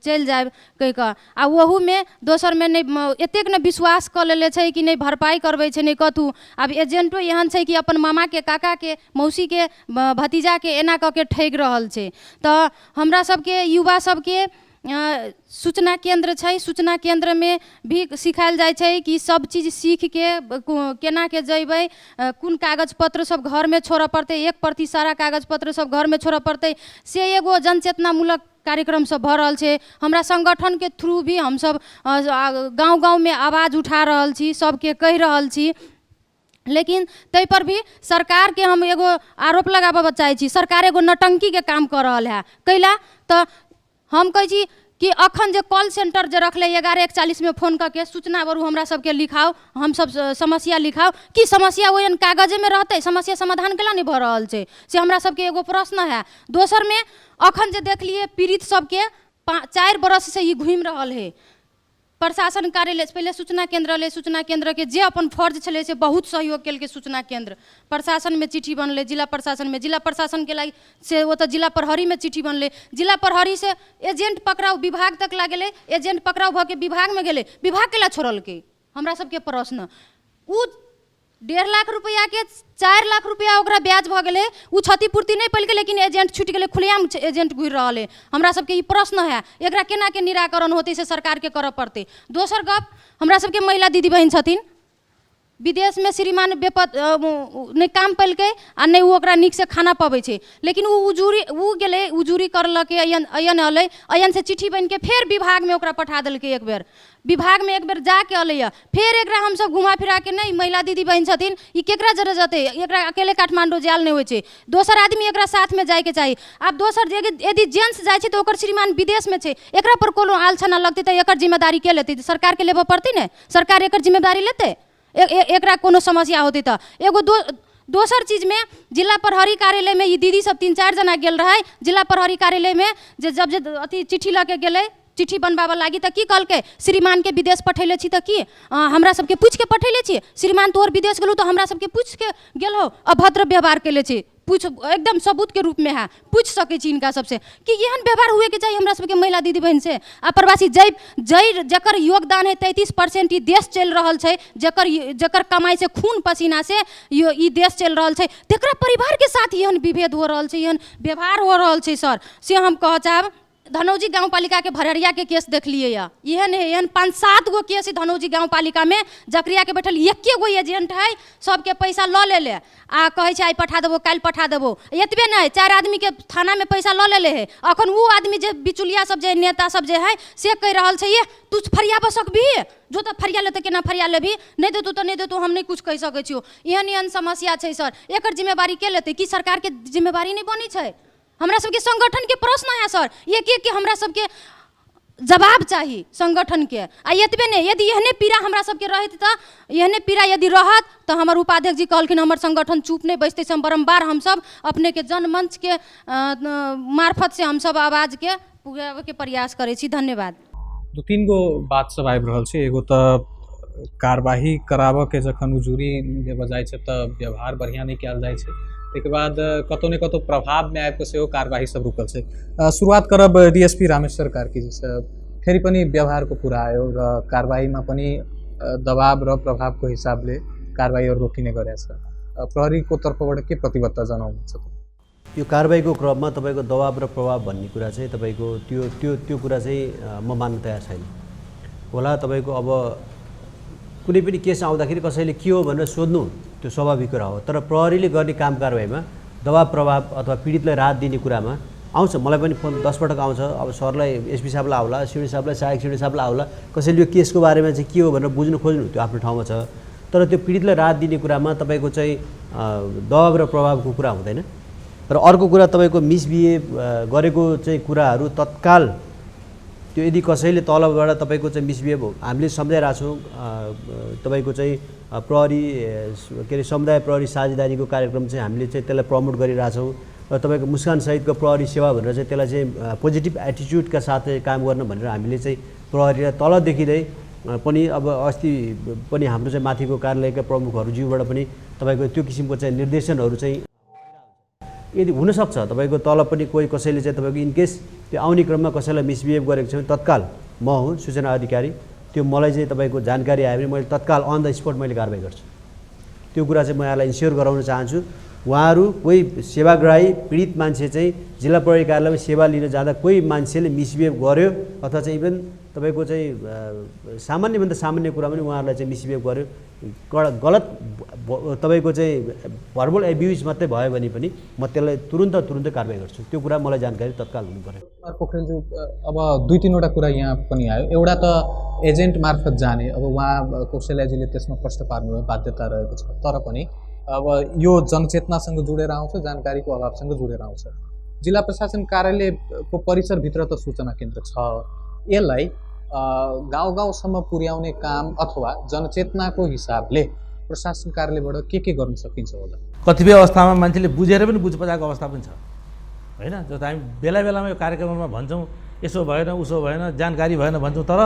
चल जाए कह कऽ आ वहू में दोसर में नहीं एतेक ने विश्वास कर लेले छै कि नहीं भरपाई करबै छै नहीं कतू। अब एजेंटो एहन छै कि अपन मामा के काका के मौसी के भतीजा के एना कऽ के ठग रहल छै। तो हमरा सबके युवा सबके सूचना केंद्र छै, सूचना केंद्र में भी सिखायल जाय छै कि सब चीज सीख के केना के जैबै, कुन कागज पत्र सब घर में छोड़ पड़ते, 1 सारा कागज पत्र सब घर में छोड़ पड़ते, से एगो जनचेतनामूलक कार्यक्रम सब भ रहल छै। हमरा संगठन के थ्रू भी हम सब गाँव में आवाज उठा रहल छी, सबके कह रहल छी, लेकिन तै पर भी सरकार के हम एगो आरोप लगाबऽ चाहै छी, सरकार एगो नटंकी के काम कर रहल है कैला। तो हम कहै छी कि अखन जे कॉल सेंटर जे रखले 1141 में फोन करके सूचना बरू हमरा सबके लिखाओ, हम सब समस्या लिखाओ कि समस्या ओहन कागजे में रहते, समस्या समाधान केला नहीं भ रहल छै, से हमरा सबके एगो प्रश्न है। दोसर में अखन जे देखलिए पीड़ित सबके 4 बरस से ई घूम रहल है, प्रशासन कार्यालय पहले सूचना केंद्र ले, सूचना केंद्र के जे अपन फर्ज छले से बहुत सहयोग केलकै सूचना केंद्र, प्रशासन में चिट्ठी बनले, जिला प्रशासन के लागि से वो तो जिला प्रहरी में चिट्ठी बनले, जिला प्रहरी से एजेंट पकड़ाव विभाग तक ला गेले, एजेंट पकड़ाव भ के विभाग में गेले, विभाग केला छोड़ल के हमरा सबके प्रश्न। उ 1.5 लाख रुपया के 4 लाख रुपया ओकरा ब्याज भ गेले, उ क्षतिपूर्ति नहीं पैलके, लेकिन एजेंट छूट गेले, खुलेआम एजेंट घुर रहल है। हमरा सबके ई प्रश्न है, एकरा केना के निराकरण होते से सरकार के करऽ पड़ते। दोसर गप, हमरा सबके महिला दीदी बहन छथिन, विदेश में श्रीमान नहीं काम पैलके आ नहीं वो ओकरा नीक से खाना पबै छै, लेकिन उ गेले उजूरी करलके, अयन अलै, अयन से चिट्ठी बन के फेर विभाग में ओकरा पठा देलकै, एक बेर विभाग में एक बेर जाके अलै, फेर एकरा हम सब घुमा फिरा के नहीं महिला दीदी बहन छथिन, ई केकरा जरे जते, एकरा अकेले काठमांडू जायल नहीं होइ छै, दोसर आदमी एकरा साथ में जाए के चाही। अब दोसर यदि जेंट्स जाय छै तो ओकर श्रीमान विदेश में छै, एकरा पर कोनो आलछना लगतै तो एकर जिम्मेदारी के लेतै, सरकार के लेबऽ पड़तै ने, सरकार एकर जिम्मेदारी लेतै, एकरा कोनो समस्या होती तो। एगो दोसर चीज में जिला प्रहरी कार्यालय में ये दीदी सब 3-4 जना गेल रहे, जिला प्रहरी कार्यालय में जब अथी चिट्ठी लऽ के गेले, चिट्ठी बनबाबऽ लागी तो की कहलकै, श्रीमान के विदेश पठैले छी तो की हमरा सबके पूछ के पठैले छी, श्रीमान तोहर विदेश गेलौ तो हमरा सबके पूछ के गेलौ, अभद्र व्यवहार केले छी, पूछ एकदम सबूत के रूप में है, पूछ सकै छी इनका सबसे कि एहन व्यवहार हुए के चाहिए हमरा सबके महिला दीदी बहन से। आ प्रवासी जकर योगदान है 33% ई देश चल रहल छै, जकर कमाई से खून पसीना से ई देश चल रहल छै, तेकरा परिवार के साथ एहन विभेद हो रहल छै, एहन व्यवहार हो रहल छै सर, से हम कह चाहब। धनौजी गाँव पालिका के भररिया के केस देख लिए या, एहन 5-7 गो केस धनौजी गाँव पालिका में, जकरिया के बैठल 1 गो एजेंट है, सबके पैसा लऽ ले आ कहे छै आइ पठा देबो, काल्हि पठा देबो, एतबे नहीं 4 आदमी के थाना में पैसा लऽ ले है। अखन वो आदमी जे बिचुलिया सब जे नेता सब जे है से कह रहल छै ये तू फरियाबऽ सकबी, जो तो फरिया ले तो केना फरिया लेबी, नहीं देतू तो नहीं देतू, हम नहीं कुछ कह सकै छियो। एहन समस्या छै सर, एकर जिम्मेवारी के लेतै, कि सरकार के जिम्मेवारी नहीं बनी छै? हमरा सबके संगठन के प्रश्न है सर, एक के हमरा सबके जवाब चाहिए संगठन के। आ एतबे नहीं, यदि एहने पीड़ा हमरा सबके रहत तो एहने पीड़ा यदि रहत तो हमर उपाध्यक्ष जी कहलखिन हमर संगठन चुप नहीं बैसते, से हम बारम्बार हम सब अपने के जनमंच के मार्फत से हम सब आवाज के पुगाबे के प्रयास करे छी। धन्यवाद। 2-3 गो बात सब आबि रहल छै, एगो तो कार्यवाही कराबऽ के जखन उजूरी देबऽ जाइ छै तो व्यवहार बढ़िया नहीं कयल जाइ छै, ताहिके बाद कतौ ने कतौ प्रभाव में आबि कऽ सेहो कार्यवाही सब रुकल छै। शुरुआत करब DSP रामेश्वर कार्की जी से, फेरि पनि व्यवहारको कुरा आयो र कारबाहीमा पनि दबाव र प्रभावको हिसाबले कारबाही रोकिने गरेछ। प्रहरीको तर्फबाट के प्रतिबद्धता जनाउनुहुन्छ? यो कारबाहीको क्रममा तपाईँको दबाब र प्रभाव भन्ने कुरा चाहिँ तपाईँको त्यो कुरा चाहिँ म मान्न तयार छैन होला। तपाईँको अब कुनै पनि केस आउँदाखेरि कसैले के हो भनेर सोध्नु त्यो स्वाभाविक कुरा हो, तर प्रहरीले गर्ने काम कारबाहीमा दबाब प्रभाव अथवा पीडितलाई राहत दिने कुरामा आउँछ। मलाई पनि फोन 10 पटक आउँछ, अब सरलाई एसपी साहबलाई आउला, सिडी साहबलाई, सहायक सिडी साहबलाई आउला, कसैले यो केसको बारेमा चाहिँ के हो भनेर बुझ्नु खोज्नु त्यो आफ्नो ठाउँमा छ, तर त्यो पीडितलाई राहत दिने कुरामा तपाईँको चाहिँ दबाब र प्रभावको कुरा हुँदैन। र अर्को कुरा तपाईँको मिसबिहेभ गरेको चाहिँ कुराहरू तत्काल त्यो यदि कसैले तलबाट तपाईँको चाहिँ मिसबिहेभ हामीले सम्झाइरहेको छौँ। तपाईँको चाहिँ प्रहरी के अरे समुदाय प्रहरी साझेदारीको कार्यक्रम चाहिँ हामीले चाहिँ त्यसलाई प्रमोट गरिरहेछौँ र तपाईँको मुस्कान सहितको प्रहरी सेवा भनेर चाहिँ त्यसलाई चाहिँ पोजिटिभ एटिट्युडका साथ काम गर्न भनेर हामीले चाहिँ प्रहरीलाई तलदेखि नै पनि अब अस्ति पनि हाम्रो चाहिँ माथिको कार्यालयका प्रमुखहरूज्यूबाट पनि तपाईँको त्यो किसिमको चाहिँ निर्देशनहरू चाहिँ यदि हुनसक्छ तपाईँको तल पनि कोही कसैले चाहिँ तपाईँको इनकेस त्यो आउने क्रममा कसैलाई मिसबिहेभ गरेको छ भने तत्काल म हुँ सूचना अधिकारी, त्यो मलाई चाहिँ तपाईँको जानकारी आयो भने मैले तत्काल अन द स्पट मैले कारबाही गर्छु। त्यो कुरा चाहिँ म यहाँलाई इन्स्योर गराउन चाहन्छु। उहाँहरू कोही सेवाग्राही पीडित मान्छे चाहिँ जिल्ला प्रहरी कार्यालयमा सेवा लिन जाँदा कोही मान्छेले मिसबिहेभ गर्यो अथवा चाहिँ इभन तपाईँको चाहिँ सामान्यभन्दा सामान्य कुरा पनि उहाँहरूलाई चाहिँ मिसबिहेभ गर्यो, गलत तपाईँको चाहिँ भर्बल एब्युज मात्रै भयो भने पनि म त्यसलाई तुरुन्त कारबाही गर्छु। त्यो कुरा मलाई जानकारी तत्काल हुनु पर्यो। पोखरेलज्यू, अब 2-3वटा कुरा यहाँ पनि आयो। एउटा त एजेन्ट मार्फत जाने, अब उहाँ कौशल्याजीले त्यसमा प्रश्न पार्नु बाध्यता रहेको छ, तर पनि अब यो जनचेतनासँग जोडेर आउँछ, जानकारीको अभावसँग जोडेर आउँछ। जिल्ला प्रशासन कार्यालयको परिसरभित्र त सूचना केन्द्र छ, यसलाई गाउँ गाउँसम्म पुर्याउने काम अथवा जनचेतनाको हिसाबले प्रशासन कार्यालयबाट के गर्न सकिन्छ होला? कतिपय अवस्थामा मान्छेले बुझेर पनि बुझपचाएको अवस्था पनि छ होइन। जस्तो हामी बेला बेलामा यो कार्यक्रममा भन्छौँ यसो भएन उसो भएन जानकारी भएन भन्छौँ, तर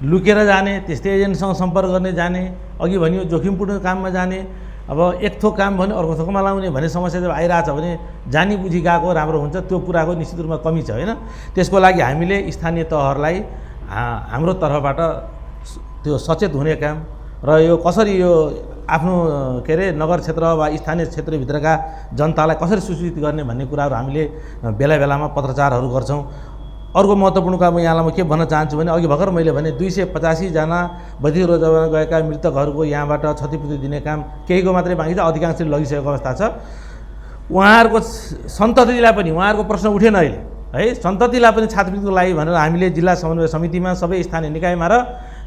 लुकेर जाने, त्यस्तै एजेन्टसँग सम्पर्क गर्ने जाने, अघि भनियो जोखिमपूर्ण काममा जाने, अब एक थोक काम भने अर्को थोकमा लाउने भन्ने समस्या जब आइरहेछ भने जानी बुझी गएको राम्रो हुन्छ। त्यो कुराको निश्चित रूपमा कमी छ होइन। त्यसको लागि हामीले स्थानीय तहहरूलाई हाम्रो तर्फबाट त्यो सचेत हुने काम र यो कसरी यो आफ्नो के अरे नगर क्षेत्र वा स्थानीय क्षेत्रभित्रका जनतालाई कसरी सूचित गर्ने भन्ने कुराहरू हामीले बेला बेलामा पत्रचारहरू गर्छौँ। अर्को महत्त्वपूर्ण काम यहाँलाई म के भन्न चाहन्छु भने अघि भर्खर मैले भने 285 जना वैदेशिक रोजगारमा गएका मृतकहरूको यहाँबाट क्षतिपूर्ति दिने काम केहीको मात्रै बाँकी छ, अधिकांशले लगिसकेको अवस्था छ। उहाँहरूको सन्ततिलाई पनि उहाँहरूको प्रश्न उठेन अहिले है, सन्ततिलाई पनि छात्रवृत्तिको लागि भनेर हामीले जिल्ला समन्वय समितिमा सबै स्थानीय निकायमा र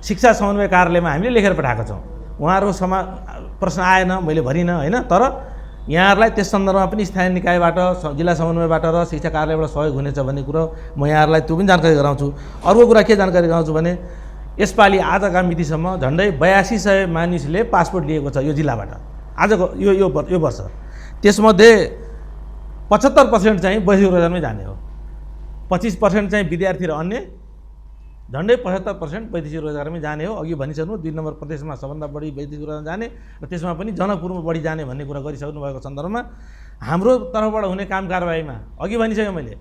शिक्षा समन्वय कार्यालयमा हामीले लेखेर पठाएका छौँ। उहाँहरूको प्रश्न आएन, मैले भनिनँ होइन, तर यहाँहरूलाई त्यस सन्दर्भमा पनि स्थानीय निकायबाट जिल्ला समन्वयबाट र शिक्षा कार्यालयबाट सहयोग हुनेछ भन्ने कुरो म यहाँहरूलाई त्यो पनि जानकारी गराउँछु। अर्को कुरा के जानकारी गराउँछु भने यसपालि आजका मितिसम्म झन्डै 8200 मानिसले पासपोर्ट लिएको छ यो जिल्लाबाट आजको यो वर्ष। त्यसमध्ये 75% चाहिँ वैदेशिक रोजगारमै जाने हो, 25% चाहिँ विद्यार्थी र अन्य, झन्डै 75% वैदेशिक रोजगारमै जाने हो। अघि भनिसक्नु 2 नम्बर प्रदेशमा सबभन्दा बढी वैदेशिक रोजगार जाने र त्यसमा पनि जनकपुरमा बढी जाने भन्ने कुरा गरिसक्नु भएको सन्दर्भमा हाम्रो तर्फबाट हुने काम कारबाहीमा अघि भनिसकेँ मैले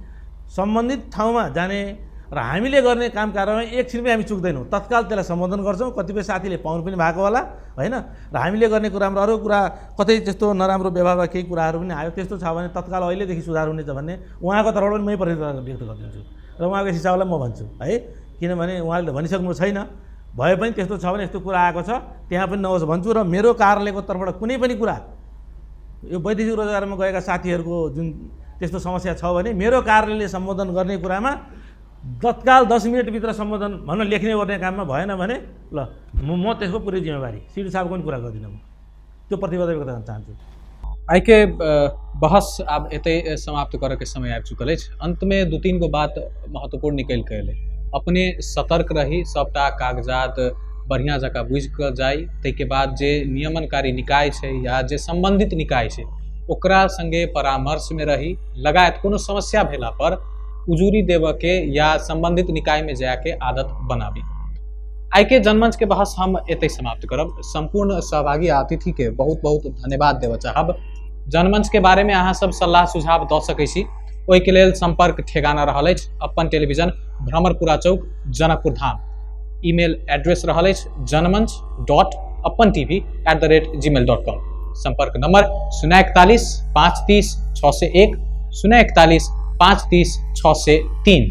सम्बन्धित ठाउँमा जाने र हामीले गर्ने काम कारबाहीमा एकछिन पनि हामी चुक्दैनौँ, तत्काल त्यसलाई सम्बोधन गर्छौँ। कतिपय साथीले पाउनु पनि भएको होला होइन, र हामीले गर्ने कुरामा अरू कुरा कतै त्यस्तो नराम्रो व्यवहार वा केही कुराहरू पनि आयो, त्यस्तो छ भने तत्काल अहिलेदेखि सुधार हुनेछ भन्ने उहाँको तर्फबाट पनि मै प्रतिबद्धता व्यक्त गरिदिन्छु र उहाँको हिसाबलाई म भन्छु है, किनभने उहाँले भनिसक्नु छैन, भए पनि त्यस्तो छ भने यस्तो कुरा आएको छ त्यहाँ पनि नहोस् भन्छु। र मेरो कार्यालयको तर्फबाट कुनै पनि कुरा यो वैदेशिक रोजगारमा गएका साथीहरूको जुन त्यस्तो समस्या छ भने मेरो कार्यालयले सम्बोधन गर्ने कुरामा तत्काल 10 मिनटभित्र सम्बोधन भन्न लेख्ने गर्ने काममा भएन भने ल म त्यसको पुरै जिम्मेवारी सिडी साहबको पनि कुरा गर्दिनँ, म त्यो प्रतिबद्धता व्यक्त गर्न चाहन्छु। आइके बहस अब एते समाप्त करके समय आ चुकल है। अंत में 2-3 गो बात महत्वपूर्ण निकल के अले, अपने सतर्क रही, सबटा कागजात बढ़िया जगह बुझ कर जाए, ताहिके बाद जे नियमनकारी निकाय है या जे संबंधित निकाय है ओकरा संगे परामर्श में रही, लगायत कोनो समस्या भेला पर उजूरी देव के या संबंधित निकाय में जाके आदत बनाबी। आइके जनमंच के बहस हम एते समाप्त करब। संपूर्ण सहभागी अतिथि के बहुत बहुत धन्यवाद देव चाहब। जनमंच के बारे में अहाँ सब सलाह सुझाव द सकै छी, ओहि के लेल संपर्क ठेगाना रहल अछि अपन टेलीविजन भ्रमरपुरा चौक जनकपुर धाम। ईमेल एड्रेस रहल अछि janmanch.appantv@gmail.com। संपर्क नंबर 041 530 601 041 530 603।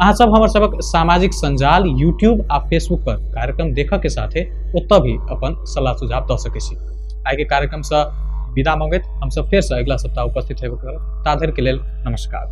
अहाँ सब हमर सबक सामाजिक संजाल यूट्यूब आ फेसबुक पर कार्यक्रम देख के साथे उत्तर भी अपन सलाह सुझाव दऽ सकै छी। आइ के कार्यक्रम से विदा मंगैत हम सब फेर से अगला सप्ताह उपस्थित हेबे करब। ता धरि के लेल नमस्कार।